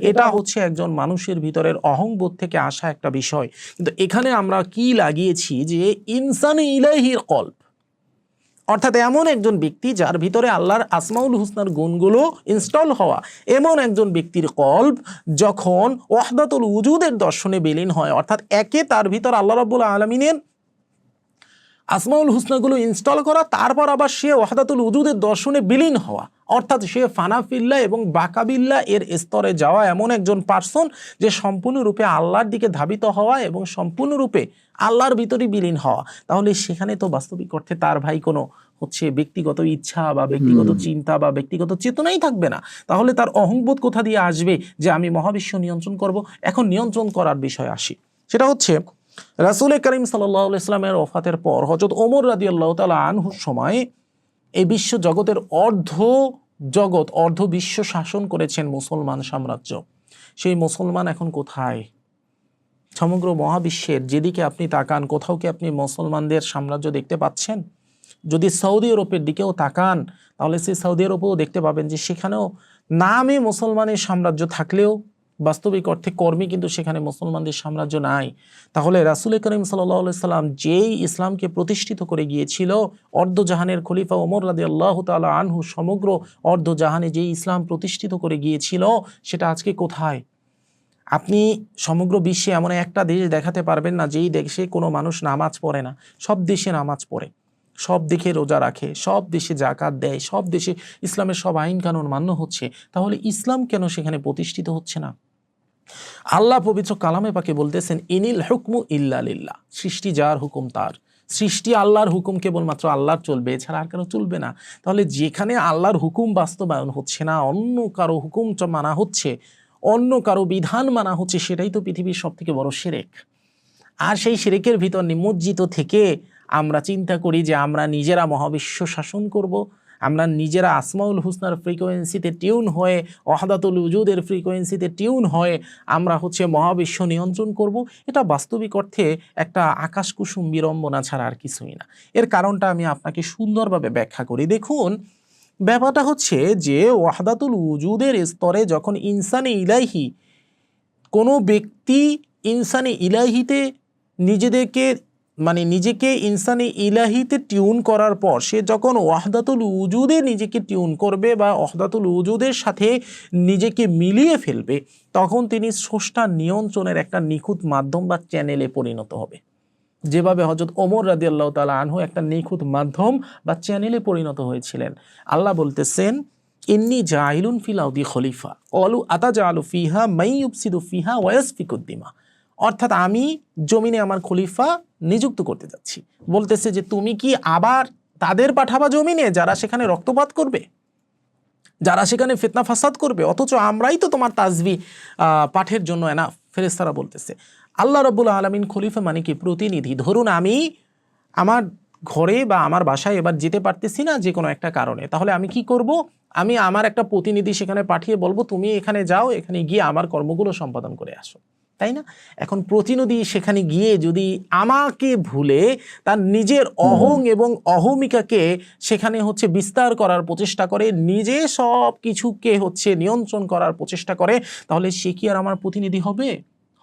এটা হচ্ছে একজন মানুষের ভিতরের অহংবোধ থেকে আসা একটা বিষয়। কিন্তু এখানে আমরা কি লাগিয়েছি যে ইনসানে ইলাইহির কলব, অর্থাৎ এমন একজন ব্যক্তি যার ভিতরে আল্লাহর আসমাউল হুসনার গুণগুলো ইনস্টল হওয়া, এমন একজন ব্যক্তির কলব যখন ওয়াহদাতুল উজুদের দর্শনে বিলীন হয়, অর্থাৎ একে তার ভিতর আল্লাহ রাব্বুল আলামিনের আসমাউল হুসনাগুলো ইনস্টল করা, তারপর আবার সে ওয়াহদাতুল উজুদের দর্শনে বিলীন হওয়া, অর্থাৎ সে ফানাফিল্লাহ এবং বাকাবিল্লাহ এর স্তরে যাওয়া এমন একজন পার্সন যে সম্পূর্ণরূপে আল্লাহর দিকে ধাবিত হওয়া এবং সম্পূর্ণরূপে আল্লাহর ভিতরে বিলীন হওয়া। তাহলে সেখানে তো বাস্তবিক অর্থে তার ভাই কোনো ব্যক্তিগত ইচ্ছা বা ব্যক্তিগত চিন্তা বা ব্যক্তিগত চেতনাই থাকবে না। তাহলে তার অহংবোধ কোথা দিয়ে আসবে যে আমি মহাবিশ্ব নিয়ন্ত্রণ করব? এখন নিয়ন্ত্রণ করার বিষয় আসি, সেটা হচ্ছে রাসূল করিম সাল্লাল্লাহু আলাইহি ওয়াসাল্লামের ওফাতের পর হযরত ওমর রাদিয়াল্লাহু তাআলা আনহুর সময় এই বিশ্ব জগতের অর্ধ বিশ্ব শাসন করেছেন মুসলমান সাম্রাজ্য। সেই মুসলমান এখন কোথায়? সমগ্র মহাবিশ্বের যেদিকে আপনি তাকান, কোথাও কি আপনি মুসলমানদের সাম্রাজ্য দেখতে পাচ্ছেন? যদি সৌদি আরবের দিকেও তাকান, তাহলে সেই সৌদি আরবেও দেখতে পাবেন যে সেখানেও নামে মুসলমানের সাম্রাজ্য থাকলেও বাস্তবিক অর্থে কর্মী কিন্তু সেখানে মুসলমানদের সাম্রাজ্য নাই। তাহলে রাসূল করিম সাল্লাল্লাহু আলাইহি সাল্লাম যেই ইসলামকে প্রতিষ্ঠিত করে গিয়েছিল, অর্ধজাহানের খলিফা ওমর রাদিয়াল্লাহু তাআলা আনহু সমগ্র অর্ধজাহানে যেই ইসলাম প্রতিষ্ঠিত করে গিয়েছিল, সেটা আজকে কোথায়? আপনি সমগ্র বিশ্বে এমন একটা দেশ দেখাতে পারবেন না যেই দেশে কোনো মানুষ নামাজ পড়ে না। সব দেশে নামাজ পড়ে, সব দেশে রোজা রাখে, সব দেশে যাকাত দেয়, সব দেশে ইসলামের সব আইন কানুন মান্য হচ্ছে। তাহলে ইসলাম কেন সেখানে প্রতিষ্ঠিত হচ্ছে না? আল্লাহ পবিত্র কালামে পাকে বলতেছেন, ইনিল হুকমু ইল্লা লিল্লাহ, সৃষ্টি যার হুকুম তার। সৃষ্টি আল্লাহর হুকুম কেবলমাত্র আল্লাহর চলবে, এছাড়া আর কারো চলবে না। তাহলে যেখানে আল্লাহর হুকুম বাস্তবায়ন হচ্ছে না, অন্য কারো হুকুম মানা হচ্ছে, অন্য কারো বিধান মানা হচ্ছে, সেটাই তো পৃথিবীর সব থেকে বড় শিরক। আর সেই শিরকের ভিতর নিমজ্জিত থেকে আমরা চিন্তা করি যে আমরা নিজেরা মহাবিশ্ব শাসন করব, আমরা নিজেরা আসমাউল হুসনার ফ্রিকোয়েন্সিতে টিউন হয়ে, ওয়াহদাতুল উজুদের ফ্রিকোয়েন্সিতে টিউন হয়ে আমরা মহাবিশ্ব নিয়ন্ত্রণ করব। এটা বাস্তবিক অর্থে একটা আকাশকুসুম বিড়ম্বনা ছাড়া আর কিছুই না। এর কারণটা আমি আপনাকে সুন্দরভাবে ব্যাখ্যা করি। দেখুন, ব্যাপারটা হচ্ছে যে ওয়াহদাতুল উজুদের স্তরে যখন ইনসানে ইলাহি কোনো ব্যক্তি ইনসানে ইলাহিতে নিজেকে ইনসানে ইলাহিতে টিউন করার পর সে যখন ওয়াহদাতুল উজুদে নিজেকে টিউন করবে বা ওয়াহদাতুল উজুদের সাথে নিজেকে মিলিয়ে ফেলবে, তখন তিনি স্রষ্টার নিয়ন্ত্রণের একটা নিখুঁত মাধ্যম বা চ্যানেলে পরিণত হবে। যেভাবে হযরত ওমর রাদিয়াল্লাহু তাআলা আনহু একটা নিখুঁত মাধ্যম বা চ্যানেলে পরিণত হয়েছিলেন। আল্লাহ বলতেছেন, ইন্নী জাইলুন ফিল আরদি খলিফা ক্বালু আতাজালু ফিহা মান ইউফসিদু ফিহা ওয়া ইয়াসফিকুদ দিমা। অর্থাৎ আমি জমিনে আমার খলিফা নিযুক্ত করতে যাচ্ছি। বলতেছে যে তুমি কি আবার তাদের পাঠাবা জমিনে যারা সেখানে রক্তপাত করবে, যারা সেখানে ফিতনা ফাসাদ করবে, অথচ আমরাই তো তোমার তাসবিহ পাঠের জন্য এনাফ। ফেরেশতারা বলতেছে, আল্লাহ রাব্বুল আলামিন খলিফা মানে কি? প্রতিনিধি। ধরুন আমি আমার ঘরে বা আমার বাসায় এবার যেতে পারতেছি না যে কোনো একটা কারণে, তাহলে আমি কি করব? আমি আমার একটা প্রতিনিধি সেখানে পাঠিয়ে বলবো তুমি এখানে যাও, এখানে গিয়ে আমার কর্মগুলো সম্পাদন করে আসো, তাই না? এখন প্রতিনিধি সেখানে গিয়ে যদি আমাকে ভুলে তার নিজের অহং এবং অহমিকাকে সেখানে বিস্তার করার প্রচেষ্টা করে, নিজে সব কিছুকে নিয়ন্ত্রণ করার প্রচেষ্টা করে, তাহলে সে কি আর আমার প্রতিনিধি হবে?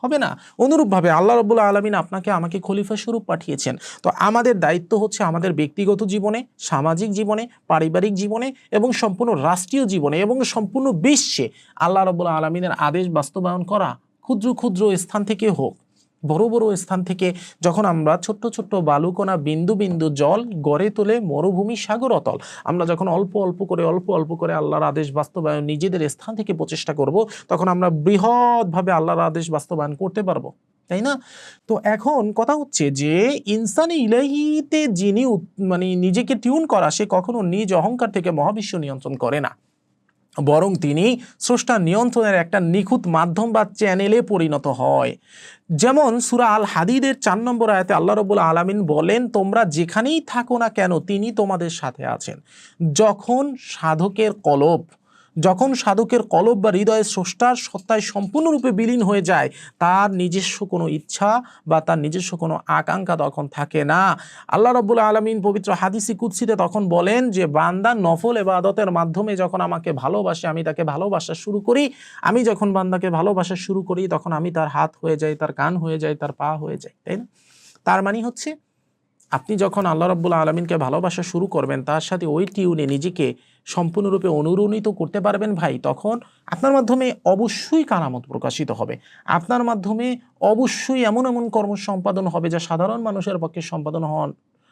হবে না। অনুরূপভাবে আল্লাহ রাব্বুল আলামিন আপনাকে আমাকে খলিফা স্বরূপ পাঠিয়েছেন। তো আমাদের দায়িত্ব হচ্ছে আমাদের ব্যক্তিগত জীবনে, সামাজিক জীবনে, পারিবারিক জীবনে এবং সম্পূর্ণ রাষ্ট্রীয় জীবনে এবং সম্পূর্ণ বিশ্বে আল্লাহ রাব্বুল আলামিনের আদেশ বাস্তবায়ন করা। ক্ষুদ্র ক্ষুদ্র স্থান থেকে হোক, বড় বড় স্থান থেকে, যখন আমরা ছোট্ট ছোট্ট বালুকণা বিন্দু বিন্দু জল গড়ে তোলে মরুভূমি সাগর অতল, আমরা যখন অল্প অল্প করে আল্লাহর আদেশ বাস্তবায়ন নিজেদের স্থান থেকে প্রচেষ্টা করব, তখন আমরা বৃহৎভাবে আল্লাহর আদেশ বাস্তবায়ন করতে পারবো, তাই না? তো এখন কথা হচ্ছে যে ইনসানি ইলাহিতে যিনি নিজেকে টিউন করা, সে কখনো নিজ অহংকার থেকে মহাবিশ্ব নিয়ন্ত্রণ করে না, বরং তিনি স্রষ্টার নিয়ন্ত্রণের একটা নিখুঁত মাধ্যম বা চ্যানেলে পরিণত হয়। যেমন সূরা আল হাদিদের 4 নম্বর আয়াতে আল্লাহ রাব্বুল আলামিন বলেন, তোমরা যেখানেই থাকো না কেন তিনি তোমাদের সাথে আছেন। যখন সাধকের কলব বা হৃদয়ে স্রষ্টার সত্তায় সম্পূর্ণরূপে বিলীন হয়ে যায়, তার নিজস্ব কোনো ইচ্ছা বা তার নিজস্ব কোনো আকাঙ্ক্ষা তখন থাকে না। আল্লাহ রাব্বুল আলামিন পবিত্র হাদিসে কুদসিতে তখন বলেন যে বান্দা নফল ইবাদতের মাধ্যমে যখন আমাকে ভালোবাসে, আমি তাকে ভালোবাসা শুরু করি। আমি যখন বান্দাকে ভালোবাসা শুরু করি, তখন আমি তার হাত হয়ে যাই, তার কান হয়ে যাই, তার পা হয়ে যাই, তাই না? তার মানে আপনি যখন আল্লাহ রাব্বুল আলামিনকে ভালোবাসা শুরু করবেন, তার সাথে ওই টিউনে নিজেকে সম্পূর্ণরূপে অনুরণিত করতে পারবেন ভাই, তখন আপনার মাধ্যমে অবশ্যই কারামত প্রকাশিত হবে। আপনার মাধ্যমে অবশ্যই এমন এমন কর্ম সম্পাদন হবে যা সাধারণ মানুষের পক্ষে সম্পাদন হওয়া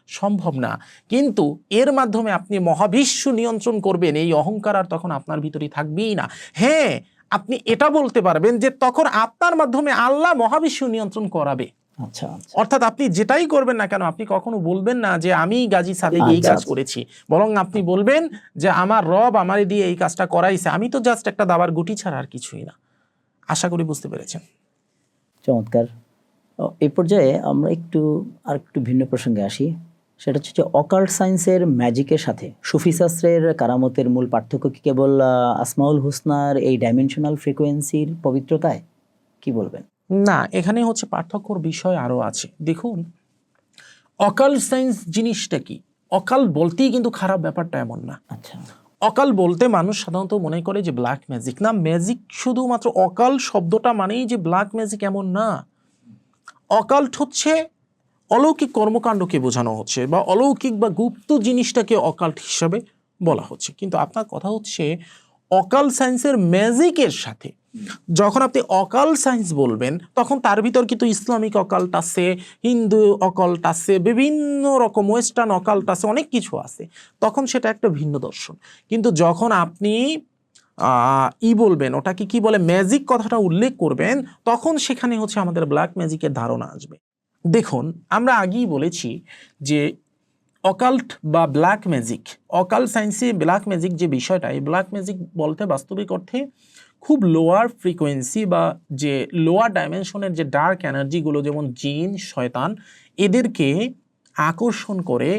সম্ভব না। কিন্তু এর মাধ্যমে আপনি মহাবিশ্ব নিয়ন্ত্রণ করবেন, এই অহংকার আর তখন আপনার ভিতরে থাকবেই না। হ্যাঁ, আপনি এটা বলতে পারবেন যে তখন আপনার মাধ্যমে আল্লাহ মহাবিশ্ব নিয়ন্ত্রণ করাবে। আচ্ছা আচ্ছা অর্থাৎ আপনি যেটাই করবেন না কেন, আপনি কখনো বলবেন না যে আমি গাজী সাদেক এই আচ্ছা, কাজ আচ্ছা। করেছি, বরং আপনি বলবেন যে আমার রব আমারে দিয়ে এই কাজটা করাইছে, আমি তো জাস্ট একটা দাবার গুটি ছাড়া আর কিছুই না। আশা করি বুঝতে পেরেছেন। চমৎকার। এই পর্যায়ে আমরা আর একটু ভিন্ন প্রসঙ্গে আসি। সেটা হচ্ছে যে অকাল্ট সায়েন্সের ম্যাজিকের সাথে সুফি শাস্ত্রের কারামতের মূল পার্থক্য কি কেবল আসমাউল হুসনার এই ডাইমেনশনাল ফ্রিকোয়েন্সির পবিত্রতায়? কি বলবেন? না, এখানে হচ্ছে পার্থক্যর বিষয় আরো আছে। দেখুন, অকাল সায়েন্স জিনিসটা কি? অকাল বলতেই কিন্তু খারাপ ব্যাপারটা এমন না। আচ্ছা অকাল বলতে মানুষ সাধারণত মনে করে যে ব্ল্যাক ম্যাজিক। না, ম্যাজিক শুধুমাত্র অকাল শব্দটা মানেই যে ব্ল্যাক ম্যাজিক এমন না। অকাল্ট হচ্ছে অলৌকিক কর্মকাণ্ডকে বোঝানো হচ্ছে, বা অলৌকিক বা গুপ্ত জিনিসটাকে অকাল্ট হিসাবে বলা হচ্ছে। কিন্তু আপনার কথা হচ্ছে অকাল সায়েন্সের ম্যাজিকের সাথে যখন আপনি অকাল সায়েন্স বলবেন, তখন তার ভিতর কিন্তু ইসলামিক অকাল্ট আছে, হিন্দু অকাল্ট আছে, বিভিন্ন রকম ওয়েস্টার্ন অকাল্ট আছে, অনেক কিছু আছে। তখন সেটা একটা ভিন্ন দর্শন। কিন্তু যখন আপনি বলবেন, ওটাকে কি বলে, ম্যাজিক কথাটা উল্লেখ করবেন, তখন সেখানে হচ্ছে আমাদের ব্ল্যাক ম্যাজিকের ধারণা আসবে। দেখুন, আমরা আগেই বলেছি যে অকাল্ট বা ব্ল্যাক ম্যাজিক, অকাল সায়েন্সে ব্ল্যাক ম্যাজিক যে বিষয়টা, এই ব্ল্যাক ম্যাজিক বলতে বাস্তবিক অর্থে খুব লোয়ার ফ্রিকোয়েন্সি বা যে লোয়ার ডাইমেনশনের যে ডার্ক এনার্জিগুলো, যেমন জিন, শয়তান, এদেরকে আকর্ষণ করে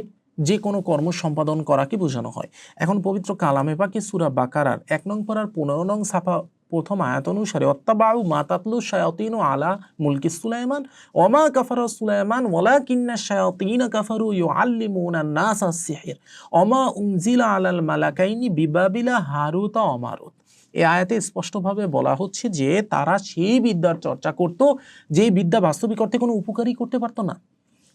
যে কোনো কর্ম সম্পাদন করাকে বোঝানো হয়। এখন পবিত্র কালামে পাকে সূরা বাকারার 1 নং পারার 15 নং সাফা প্রথম আয়াত অনুসারে অত্তাবাউ মা তাতলু শায়াতিনু আলা মুলকি সুলাইমান ওমা কাফারা সুলাইমান ওয়ালাকিন্না শায়াতিন কাফারু ইউআল্লিমুনা নাস আস-সিহর ওমা উনজিলা আলাল মালাকাইনি বিবাবিলা হারুত ওয়া মারুত। এই আয়াতে স্পষ্টভাবে বলা হচ্ছে যে তারা সেই বিদ্যার চর্চা করত যেই বিদ্যা বাস্তবিক অর্থে কোনো উপকারই করতে পারতো না।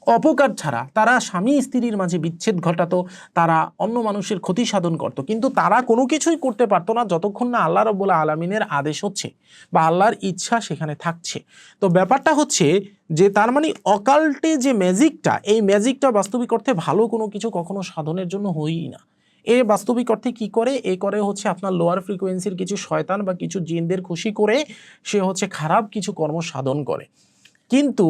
অপকার ছাড়া তারা স্বামী স্ত্রীর মাঝে বিচ্ছেদ ঘটাতো, তারা অন্য মানুষের ক্ষতি সাধন করত, কিন্তু তারা কোনো কিছুই করতে পারতো না যতক্ষণ না আল্লাহ রাব্বুল আলামিনের আদেশ হচ্ছে বা আল্লাহর ইচ্ছা সেখানে থাকছে। তো ব্যাপারটা হচ্ছে যে তার মানে অকাল্টে যে ম্যাজিকটা, এই ম্যাজিকটা বাস্তবিক অর্থে ভালো কোনো কিছু কখনো সাধনের জন্য হয়ই না। এ বাস্তবিক অর্থে কি করে? এ করে হচ্ছে আপনার লোয়ার ফ্রিকোয়েন্সির কিছু শয়তান বা কিছু জিনদের খুশি করে সে হচ্ছে খারাপ কিছু কর্ম সাধন করে। কিন্তু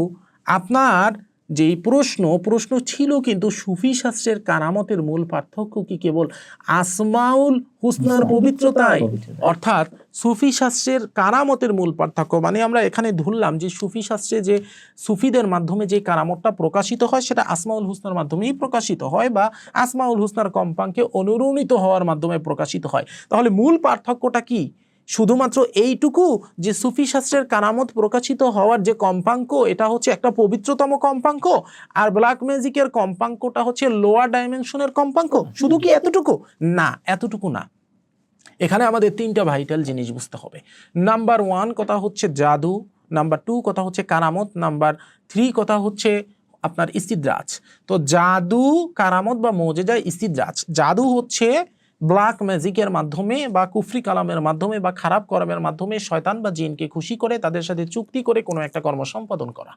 আপনার যেই প্রশ্ন ছিল, কিন্তু সুফি শাস্ত্রের কারামতের মূল পার্থক্য কি কেবল আসমাউল হুসনার পবিত্রতায়? অর্থাৎ সুফি শাস্ত্রের কারামতের মূল পার্থক্য মানে আমরা এখানে ধরলাম যে সুফি শাস্ত্রে যে সুফিদের মাধ্যমে যে কারামতটা প্রকাশিত হয় সেটা আসমাউল হুসনার মাধ্যমেই প্রকাশিত হয়, বা আসমাউল হুসনার কম্পাঙ্কে অনুরণিত হওয়ার মাধ্যমে প্রকাশিত হয়। তাহলে মূল পার্থক্যটা কি? শুধুমাত্র এইটুকু যে সুফি শাস্ত্রের কারামত প্রকাশিত হওয়ার যে কম্পাঙ্ক, এটা হচ্ছে একটা পবিত্রতম কম্পাঙ্ক, আর ব্ল্যাক ম্যাজিকের কম্পাঙ্কটা হচ্ছে লোয়ার ডাইমেনশনের কম্পাঙ্ক। শুধু কি এতটুকু? না, এতটুকু না। এখানে আমাদের 3টা ভাইটাল জিনিস বুঝতে হবে। নাম্বার 1 কথা হচ্ছে জাদু, নাম্বার 2 কথা হচ্ছে কারামত, নাম্বার 3 কথা হচ্ছে আপনার ইস্তিদ্রাজ। তো জাদু, কারামত বা মুজিজা, ইস্তিদ্রাজ। জাদু হচ্ছে ব্ল্যাক ম্যাজিকের মাধ্যমে বা কুফরি কালামের মাধ্যমে বা খারাপ কর্মের মাধ্যমে শয়তান বা জিনকে খুশি করে তাদের সাথে চুক্তি করে কোনো একটা কর্ম সম্পাদন করা।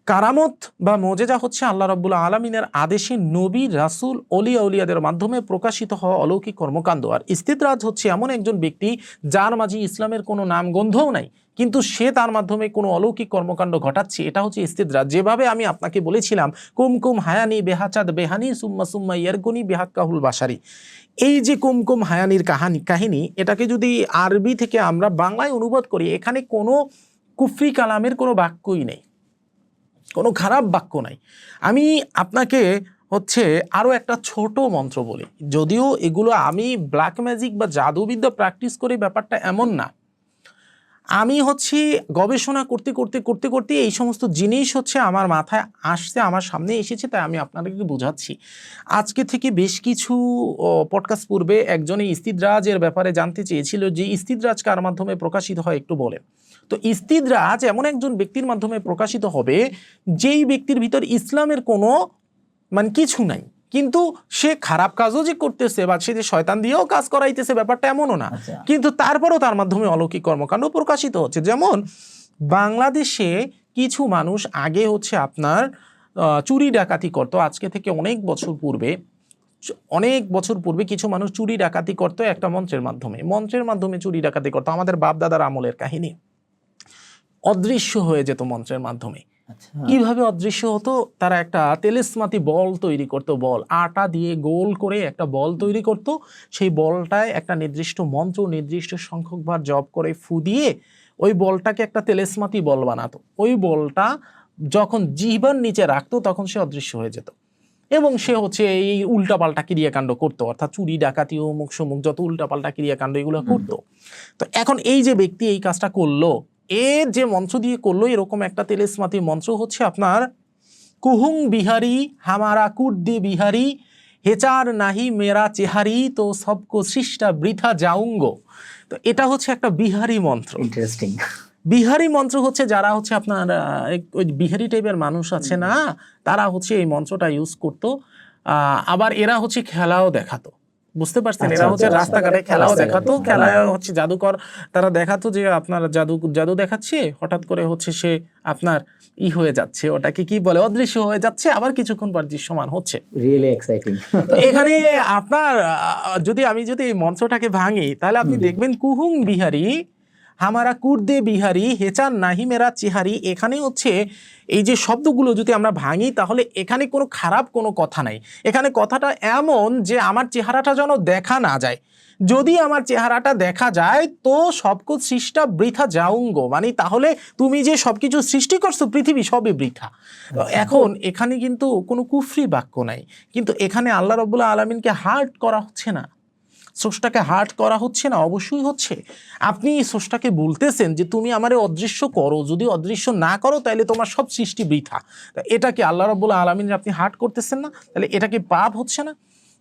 কারামত বা মুজিজা হচ্ছে আল্লাহ রাব্বুল আলামিনের আদেশে নবী, রাসূল, ওলিয়া উলিয়াদের মাধ্যমে প্রকাশিত হওয়া অলৌকিক কর্মকাণ্ড। আর ইস্তিদ্রাজ হচ্ছে এমন একজন ব্যক্তি যার মাঝে ইসলামের কোনো নাম গন্ধও নাই, কিন্তু সে তার মাধ্যমে কোনো অলৌকিক কর্মকাণ্ড ঘটাচ্ছে, এটা হচ্ছে ইস্তিদ্রাজ। যেভাবে আমি আপনাকে বলেছিলাম কুমকুম হায়ানি বেহাচাঁদ বেহানি সুম্মা সুম্মা ইয়ারগুনি বেহাক্কাহুল বাসারি, এই যে কুমকুম হায়ানির কাহিনী, এটাকে যদি আরবি থেকে আমরা বাংলায় অনুবাদ করি, এখানে কোনো কুফরি কালামের কোনো বাক্যই নেই, কোনো খারাপ বাক্য নাই। আমি আপনাকে হচ্ছে আরও একটা ছোট মন্ত্র বলি, যদিও এগুলো আমি ব্ল্যাক ম্যাজিক বা জাদুবিদ্যা প্র্যাকটিস করি ব্যাপারটা এমন না। আমি হচ্ছে গবেষণা করতে এই সমস্ত জিনিস হচ্ছে আমার মাথায় আসছে, আমার সামনে এসেছে, তাই আমি আপনাদেরকে বোঝাচ্ছি। আজকে থেকে বেশ কিছু পডকাস্ট পূর্বে একজনই ইস্তিদ্রাজের ব্যাপারে জানতে চেয়েছিল যে ইস্তিদ্রাজ কার মাধ্যমে প্রকাশিত হয় একটু বলেন। তো ইস্তিদরাজ এমন একজন ব্যক্তির মাধ্যমে প্রকাশিত হবে যেই ব্যক্তির ভিতর ইসলামের কোনো মানে কিছু নাই, কিন্তু সে খারাপ কাজও যে করতেছে বা সে যে শয়তান দিয়েও কাজ করাইতেছে ব্যাপারটা এমনও না, আচ্ছা। কিন্তু তারপরও তার মাধ্যমে অলৌকিক কর্মকাণ্ড প্রকাশিত হচ্ছে। যেমন বাংলাদেশে কিছু মানুষ আগে হচ্ছে আপনার চুরি ডাকাতি করতো, আজকে থেকে অনেক বছর পূর্বে কিছু মানুষ চুরি ডাকাতি করতো একটা মন্ত্রের মাধ্যমে চুরি ডাকাতি করতো। আমাদের বাপ দাদার আমলের কাহিনী, অদৃশ্য হয়ে যেত মন্ত্রের মাধ্যমে। আচ্ছা। কিভাবে অদৃশ্য হতো? তারা একটা তেলেসমাতি বল তৈরি করতো, বল আটা দিয়ে গোল করে একটা বল তৈরি করত, সেই বলটায় একটা নির্দিষ্ট মন্ত্র নির্দিষ্ট সংখ্যকবার জপ করে ফু দিয়ে ওই বলটাকে একটা তেলেসমাতি বল বানাতো। ওই বলটা যখন জিহ্বার নিচে রাখতো তখন সে অদৃশ্য হয়ে যেত এবং সে হচ্ছে এই উল্টাপাল্টা ক্রিয়াকাণ্ড করতো, অর্থাৎ চুরি ডাকাতি অমুক সমুক যত উল্টাপাল্টা ক্রিয়াকাণ্ড এগুলো করতো। তো এখন এই যে ব্যক্তি এই কাজটা করলো, এর যে মন্ত্র দিয়ে করলো এরকম একটা তেলেসমাতি মন্ত্র হচ্ছে আপনার কুহুং বিহারি হামারা কুর্দি বিহারি হেচার নাহি মেরা চেহারি তো সবকো সৃষ্টা বৃথা যাউঙ্গো। তো এটা হচ্ছে একটা বিহারি মন্ত্র। ইন্টারেস্টিং। বিহারি মন্ত্র হচ্ছে যারা হচ্ছে আপনার ওই বিহারি টাইপের মানুষ আছে না, তারা হচ্ছে এই মন্ত্রটা ইউজ করতো। আবার এরা হচ্ছে খেলাও দেখাতো, বুঝতে পারছেন? এরা হচ্ছে রাস্তাঘাটে খেলাও দেখাতো, খেলায় হচ্ছে জাদুকর তারা দেখাতো যে আপনার জাদু দেখাচ্ছে, হঠাৎ করে হচ্ছে সে আপনার হয়ে যাচ্ছে, ওটাকে কি বলে, অদৃশ্য হয়ে যাচ্ছে, আবার কিছুক্ষণ পর দৃশ্যমান হচ্ছে। Really exciting. তো এখানে আপনার আমি যদি এই মন্ত্রটাকে ভাঙি তাহলে আপনি দেখবেন কুহুং বিহারি হামারা কুর্দে বিহারি হেচান নাহি মেরা চেহারি। এখানে হচ্ছে এই যে শব্দগুলো যদি আমরা ভাঙি তাহলে এখানে কোনো খারাপ কোনো কথা নাই। এখানে কথাটা এমন যে আমার চেহারাটা যেন দেখা না যায়, যদি আমার চেহারাটা দেখা যায় তো সবকুছ সৃষ্টা বৃথা যাউঙ্গো, মানে তাহলে তুমি যে সবকিছু সৃষ্টি করছো পৃথিবী সবই বৃথা। এখন এখানে কিন্তু কোনো কুফরি বাক্য নাই, কিন্তু এখানে আল্লাহ রাব্বুল আলামিনকে হার্ট করা হচ্ছে না, স্রষ্টাকে হার্ট করা হচ্ছে না। অবশ্যই হচ্ছে, আপনি স্রষ্টাকে বলতেছেন যে তুমি আমারে অদৃশ্য করো, যদি অদৃশ্য না করো তাহলে তোমার সব সৃষ্টি বৃথা। এটা কি আল্লাহ রাব্বুল আলামিন আপনি হার্ট করতেছেন না? তাহলে এটা কি পাপ হচ্ছে না?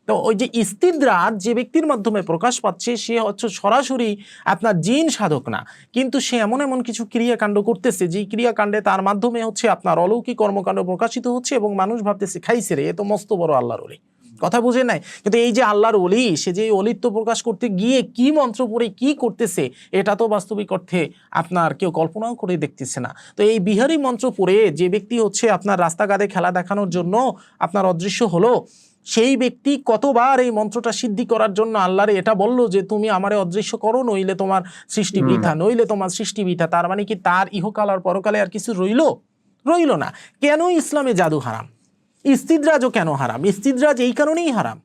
তো ওই যে ইস্তিদরাজ যে ব্যক্তির মাধ্যমে প্রকাশ পাচ্ছে সে হচ্ছে সরাসরি আপনার জিন সাধক না, কিন্তু সে এমন এমন কিছু ক্রিয়াকাণ্ড করতেছে যে ক্রিয়াকাণ্ডে তার মাধ্যমে হচ্ছে আপনার অলৌকিক কর্মকাণ্ড প্রকাশিত হচ্ছে এবং মানুষ ভাবতেছে খাইছে রে, এ তো মস্ত বড় আল্লাহর ওলি। কথা বুঝে নাই? কিন্তু এই যে আল্লাহর ওলি, সে যে অলিত্ব প্রকাশ করতে গিয়ে কি মন্ত্র পড়ে কি করতেছে এটা তো বাস্তবিক অর্থে আপনার কেউ কল্পনাও করে দেখতেছে না। তো এই বিহারি মন্ত্র পড়ে যে ব্যক্তি হচ্ছে আপনার রাস্তাঘাটে খেলা দেখানোর জন্য আপনার অদৃশ্য হলো, সেই ব্যক্তি কতবার এই মন্ত্রটা সিদ্ধি করার জন্য আল্লাহরে এটা বললো যে তুমি আমারে অদৃশ্য করো, নইলে তোমার সৃষ্টি বৃথা, নইলে তোমার সৃষ্টি বৃথা। তার মানে কি তার ইহকাল আর পরকালে আর কিছু রইল না? কেন ইসলামে জাদু হারাম? ইস্তিদরাজও কেন হারাম? ইস্তিদরাজ এই কারণেই হারাম,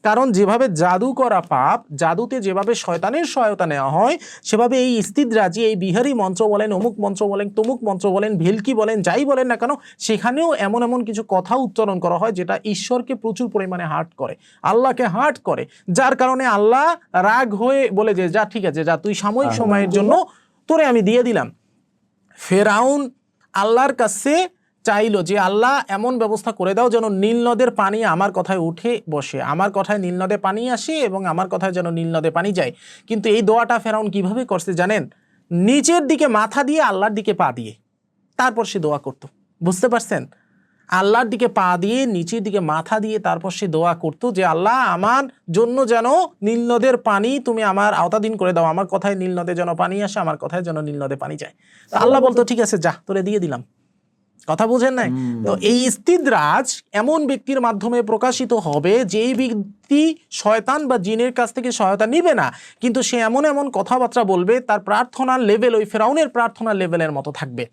কারণ যেভাবে জাদু করা পাপ, জাদুতে যেভাবে শয়তানের সহায়তা নেওয়া হয়, সেভাবে এই ইস্তিদরাজি, এই বিহারি মন্ত্র বলেন, অমুক মন্ত্র বলেন, তমুক মন্ত্র বলেন, ভেলকি বলেন, যাই বলেন না কেন, সেখানেও এমন এমন কিছু কথা উচ্চারণ করা হয় যেটা ঈশ্বরকে প্রচুর পরিমাণে হার্ট করে, আল্লাহকে হার্ট করে, যার কারণে আল্লাহ রাগ হয়ে বলে যে যা ঠিক আছে, যা তুই সাময়িক সময়ের জন্য তোরে আমি দিয়ে দিলাম। ফেরাউন আল্লাহর কাছে চাইলো যে আল্লাহ এমন ব্যবস্থা করে দাও যেন নীল নদের পানি আমার কথায় উঠে বসে, আমার কথায় নীল নদে পানি আসে এবং আমার কথায় যেন নীল নদে পানি যায়। কিন্তু এই দোয়াটা ফেরাউন কিভাবে করছে জানেন? নিচের দিকে মাথা দিয়ে আল্লাহর দিকে পা দিয়ে তারপর সে দোয়া করতো, বুঝতে পারছেন? আল্লাহর দিকে পা দিয়ে নিচের দিকে মাথা দিয়ে তারপর সে দোয়া করতো যে আল্লাহ আমার জন্য যেন নীল নদের পানি তুমি আমার আওতাধীন করে দাও, আমার কথায় নীল নদে যেন পানি আসে, আমার কথায় যেন নীল নদে পানি যায়। তো আল্লাহ বলতো ঠিক আছে যা, তোরে দিয়ে দিলাম। কথা বুঝেন নাই? তো এই ইস্তিদরাজ এমন ব্যক্তির মাধ্যমে প্রকাশিত হবে যেই ব্যক্তি শয়তান বা জিনের কাছ থেকে সহায়তা নিবে না, কিন্তু সে এমন এমন কথাবার্তা বলবে, তার প্রার্থনার লেভেল ওই ফেরাউনের প্রার্থনার লেভেলের মতো থাকবে,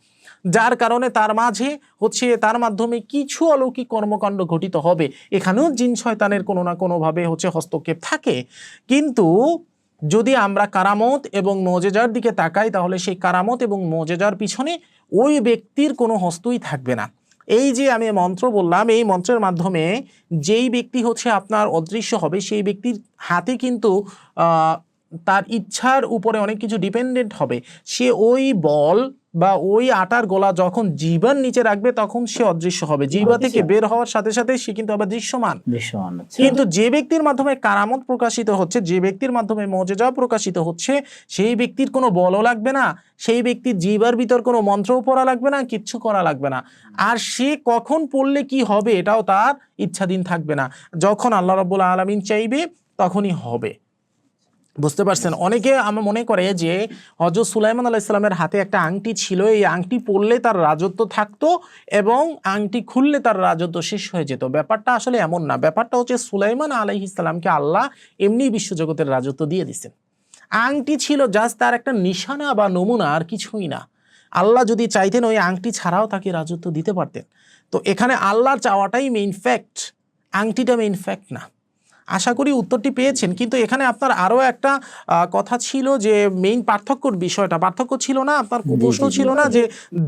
যার কারণে তার মাঝে হচ্ছে তার মাধ্যমে কিছু অলৌকিক কর্মকাণ্ড ঘটিত হবে। এখানেও জিন শয়তানের কোনো না কোনোভাবে হচ্ছে হস্তক্ষেপ থাকে। কিন্তু যদি আমরা কারামত এবং মুজিজার দিকে তাকাই তাহলে সেই কারামত এবং মুজিজার পিছনে ওই ব্যক্তির কোনো হস্তই থাকবে না। এই যে আমি মন্ত্র বললাম, এই মন্ত্রের মাধ্যমে যেই ব্যক্তি হচ্ছে আপনার অদৃশ্য হবে সেই ব্যক্তির হাতে কিন্তু তার ইচ্ছার উপরে অনেক কিছু ডিপেন্ডেন্ট হবে। সে ওই বল বা ওই আটার গোলা যখন জিহ্বার নিচে রাখবে তখন সে অদৃশ্য হবে, জিহ্বা থেকে বের হওয়ার সাথে সাথে সে কিন্তু আবার দৃশ্যমান। কিন্তু যে ব্যক্তির মাধ্যমে কারামত প্রকাশিত হচ্ছে, যে ব্যক্তির মাধ্যমে মুজিজা প্রকাশিত হচ্ছে, সেই ব্যক্তির কোনো বলও লাগবে না, সেই ব্যক্তির জিহ্বার ভিতর কোনো মন্ত্রও পড়া লাগবে না, কিচ্ছু করা লাগবে না। আর সে কখন পড়লে কি হবে এটাও তার ইচ্ছাধীন থাকবে না, যখন আল্লাহ রাব্বুল আলামিন চাইবে তখনই হবে। বুঝতে পারছেন? অনেকে আমার মনে করে যে হযরত সুলাইমান আলাইহিস সালামের হাতে একটা আংটি ছিল, এই আংটি পরলে তার রাজত্ব থাকতো এবং আংটি খুললে তার রাজত্ব শেষ হয়ে যেত। ব্যাপারটা আসলে এমন না। ব্যাপারটা হচ্ছে সুলাইমান আলাইহিস সালামকে আল্লাহ এমনি বিশ্বজগতের রাজত্ব দিয়ে দিয়েছেন। আংটি ছিল জাস্ট তার একটা নিশানা বা নমুনা, আর কিছুই না। আল্লাহ যদি চাইতেন ওই আংটি ছাড়াও তাকে রাজত্ব দিতে পারতেন। তো এখানে আল্লাহর চাওয়াটাই মেইন ফ্যাক্ট, আংটিটা মেইন ফ্যাক্ট না। আশা করি উত্তরটি পেয়েছেন। কিন্তু এখানে আপনার আরও একটা কথা ছিল যে মেইন পার্থক্যর বিষয়টা, পার্থক্য ছিল না আপনার প্রশ্ন ছিল না যে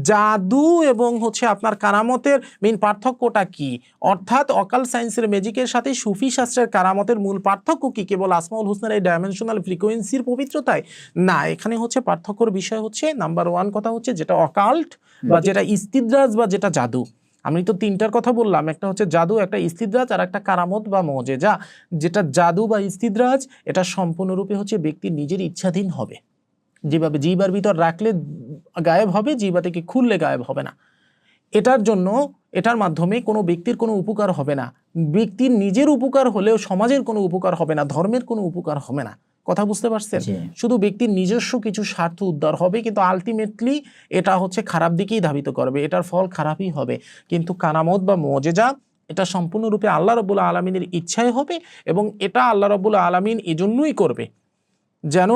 জাদু এবং হচ্ছে আপনার কারামতের মেইন পার্থক্যটা কি, অর্থাৎ অকাল সায়েন্সের ম্যাজিকের সাথে সুফি শাস্ত্রের কারামতের মূল পার্থক্য কি, কেবল আসমাউল হুসনার এই ডাইমেনশনাল ফ্রিকোয়েন্সির পবিত্রতায়? না, এখানে হচ্ছে পার্থক্যর বিষয় হচ্ছে নাম্বার 1 কথা হচ্ছে যেটা অকাল্ট বা যেটা ইস্তিদ্রাজ বা যেটা জাদু। আমি তো 3টার কথা বললাম, একটা হচ্ছে জাদু, একটা ইস্তিদ্রাজ আর একটা কারামত বা মুজিজা। যেটা জাদু বা ইস্তিদ্রাজ এটা সম্পূর্ণরূপে হচ্ছে ব্যক্তির নিজের ইচ্ছাধীন হবে, যেভাবে জিহ্বার ভিতর রাখলে গায়েব হবে, জিহ্বা থেকে খুললে গায়েব হবে না। এটার জন্য এটার মাধ্যমে কোনো ব্যক্তির কোনো উপকার হবে না, ব্যক্তির নিজের উপকার হলেও সমাজের কোনো উপকার হবে না, ধর্মের কোনো উপকার হবে না। কথা বুঝতে পারছেন? শুধু ব্যক্তির নিজস্ব কিছু স্বার্থ উদ্ধার হবে, কিন্তু আলটিমেটলি এটা হচ্ছে খারাপ দিকেই ধাবিত করবে, এটার ফল খারাপই হবে। কিন্তু কারামত বা মুজিজা এটা সম্পূর্ণরূপে আল্লাহ রাব্বুল আলামিনের ইচ্ছায় হবে, এবং এটা আল্লাহ রাব্বুল আলামিন এজন্যই করবে যেন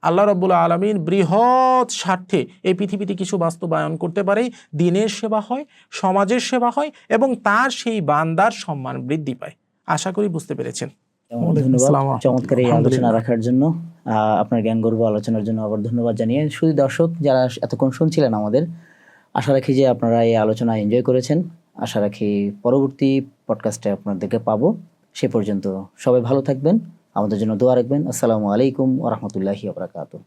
আল্লাহ রাব্বুল আলামিন বৃহৎ স্বার্থে এই পৃথিবীতে কিছু বাস্তবায়ন করতে পারে, দিনের সেবা হয়, সমাজের সেবা হয়, এবং তার সেই বান্দার সম্মান বৃদ্ধি পায়। আশা করি বুঝতে পেরেছেন। ধন্যবাদ চমৎকার এই আলোচনা রাখার জন্য, আপনার জ্ঞানগর্ভ আলোচনার জন্য আবার ধন্যবাদ জানিয়ে শুধু দর্শক যারা এতক্ষণ শুনছিলেন আমাদের, আশা রাখি যে আপনারা এই আলোচনা এনজয় করেছেন। আশা রাখি পরবর্তী পডকাস্টে আপনাদেরকে পাবো। সে পর্যন্ত সবাই ভালো থাকবেন, আমাদের জন্য দোয়া রাখবেন। আসসালামু আলাইকুম ওয়া রাহমাতুল্লাহি ওয়া বারাকাতুহু।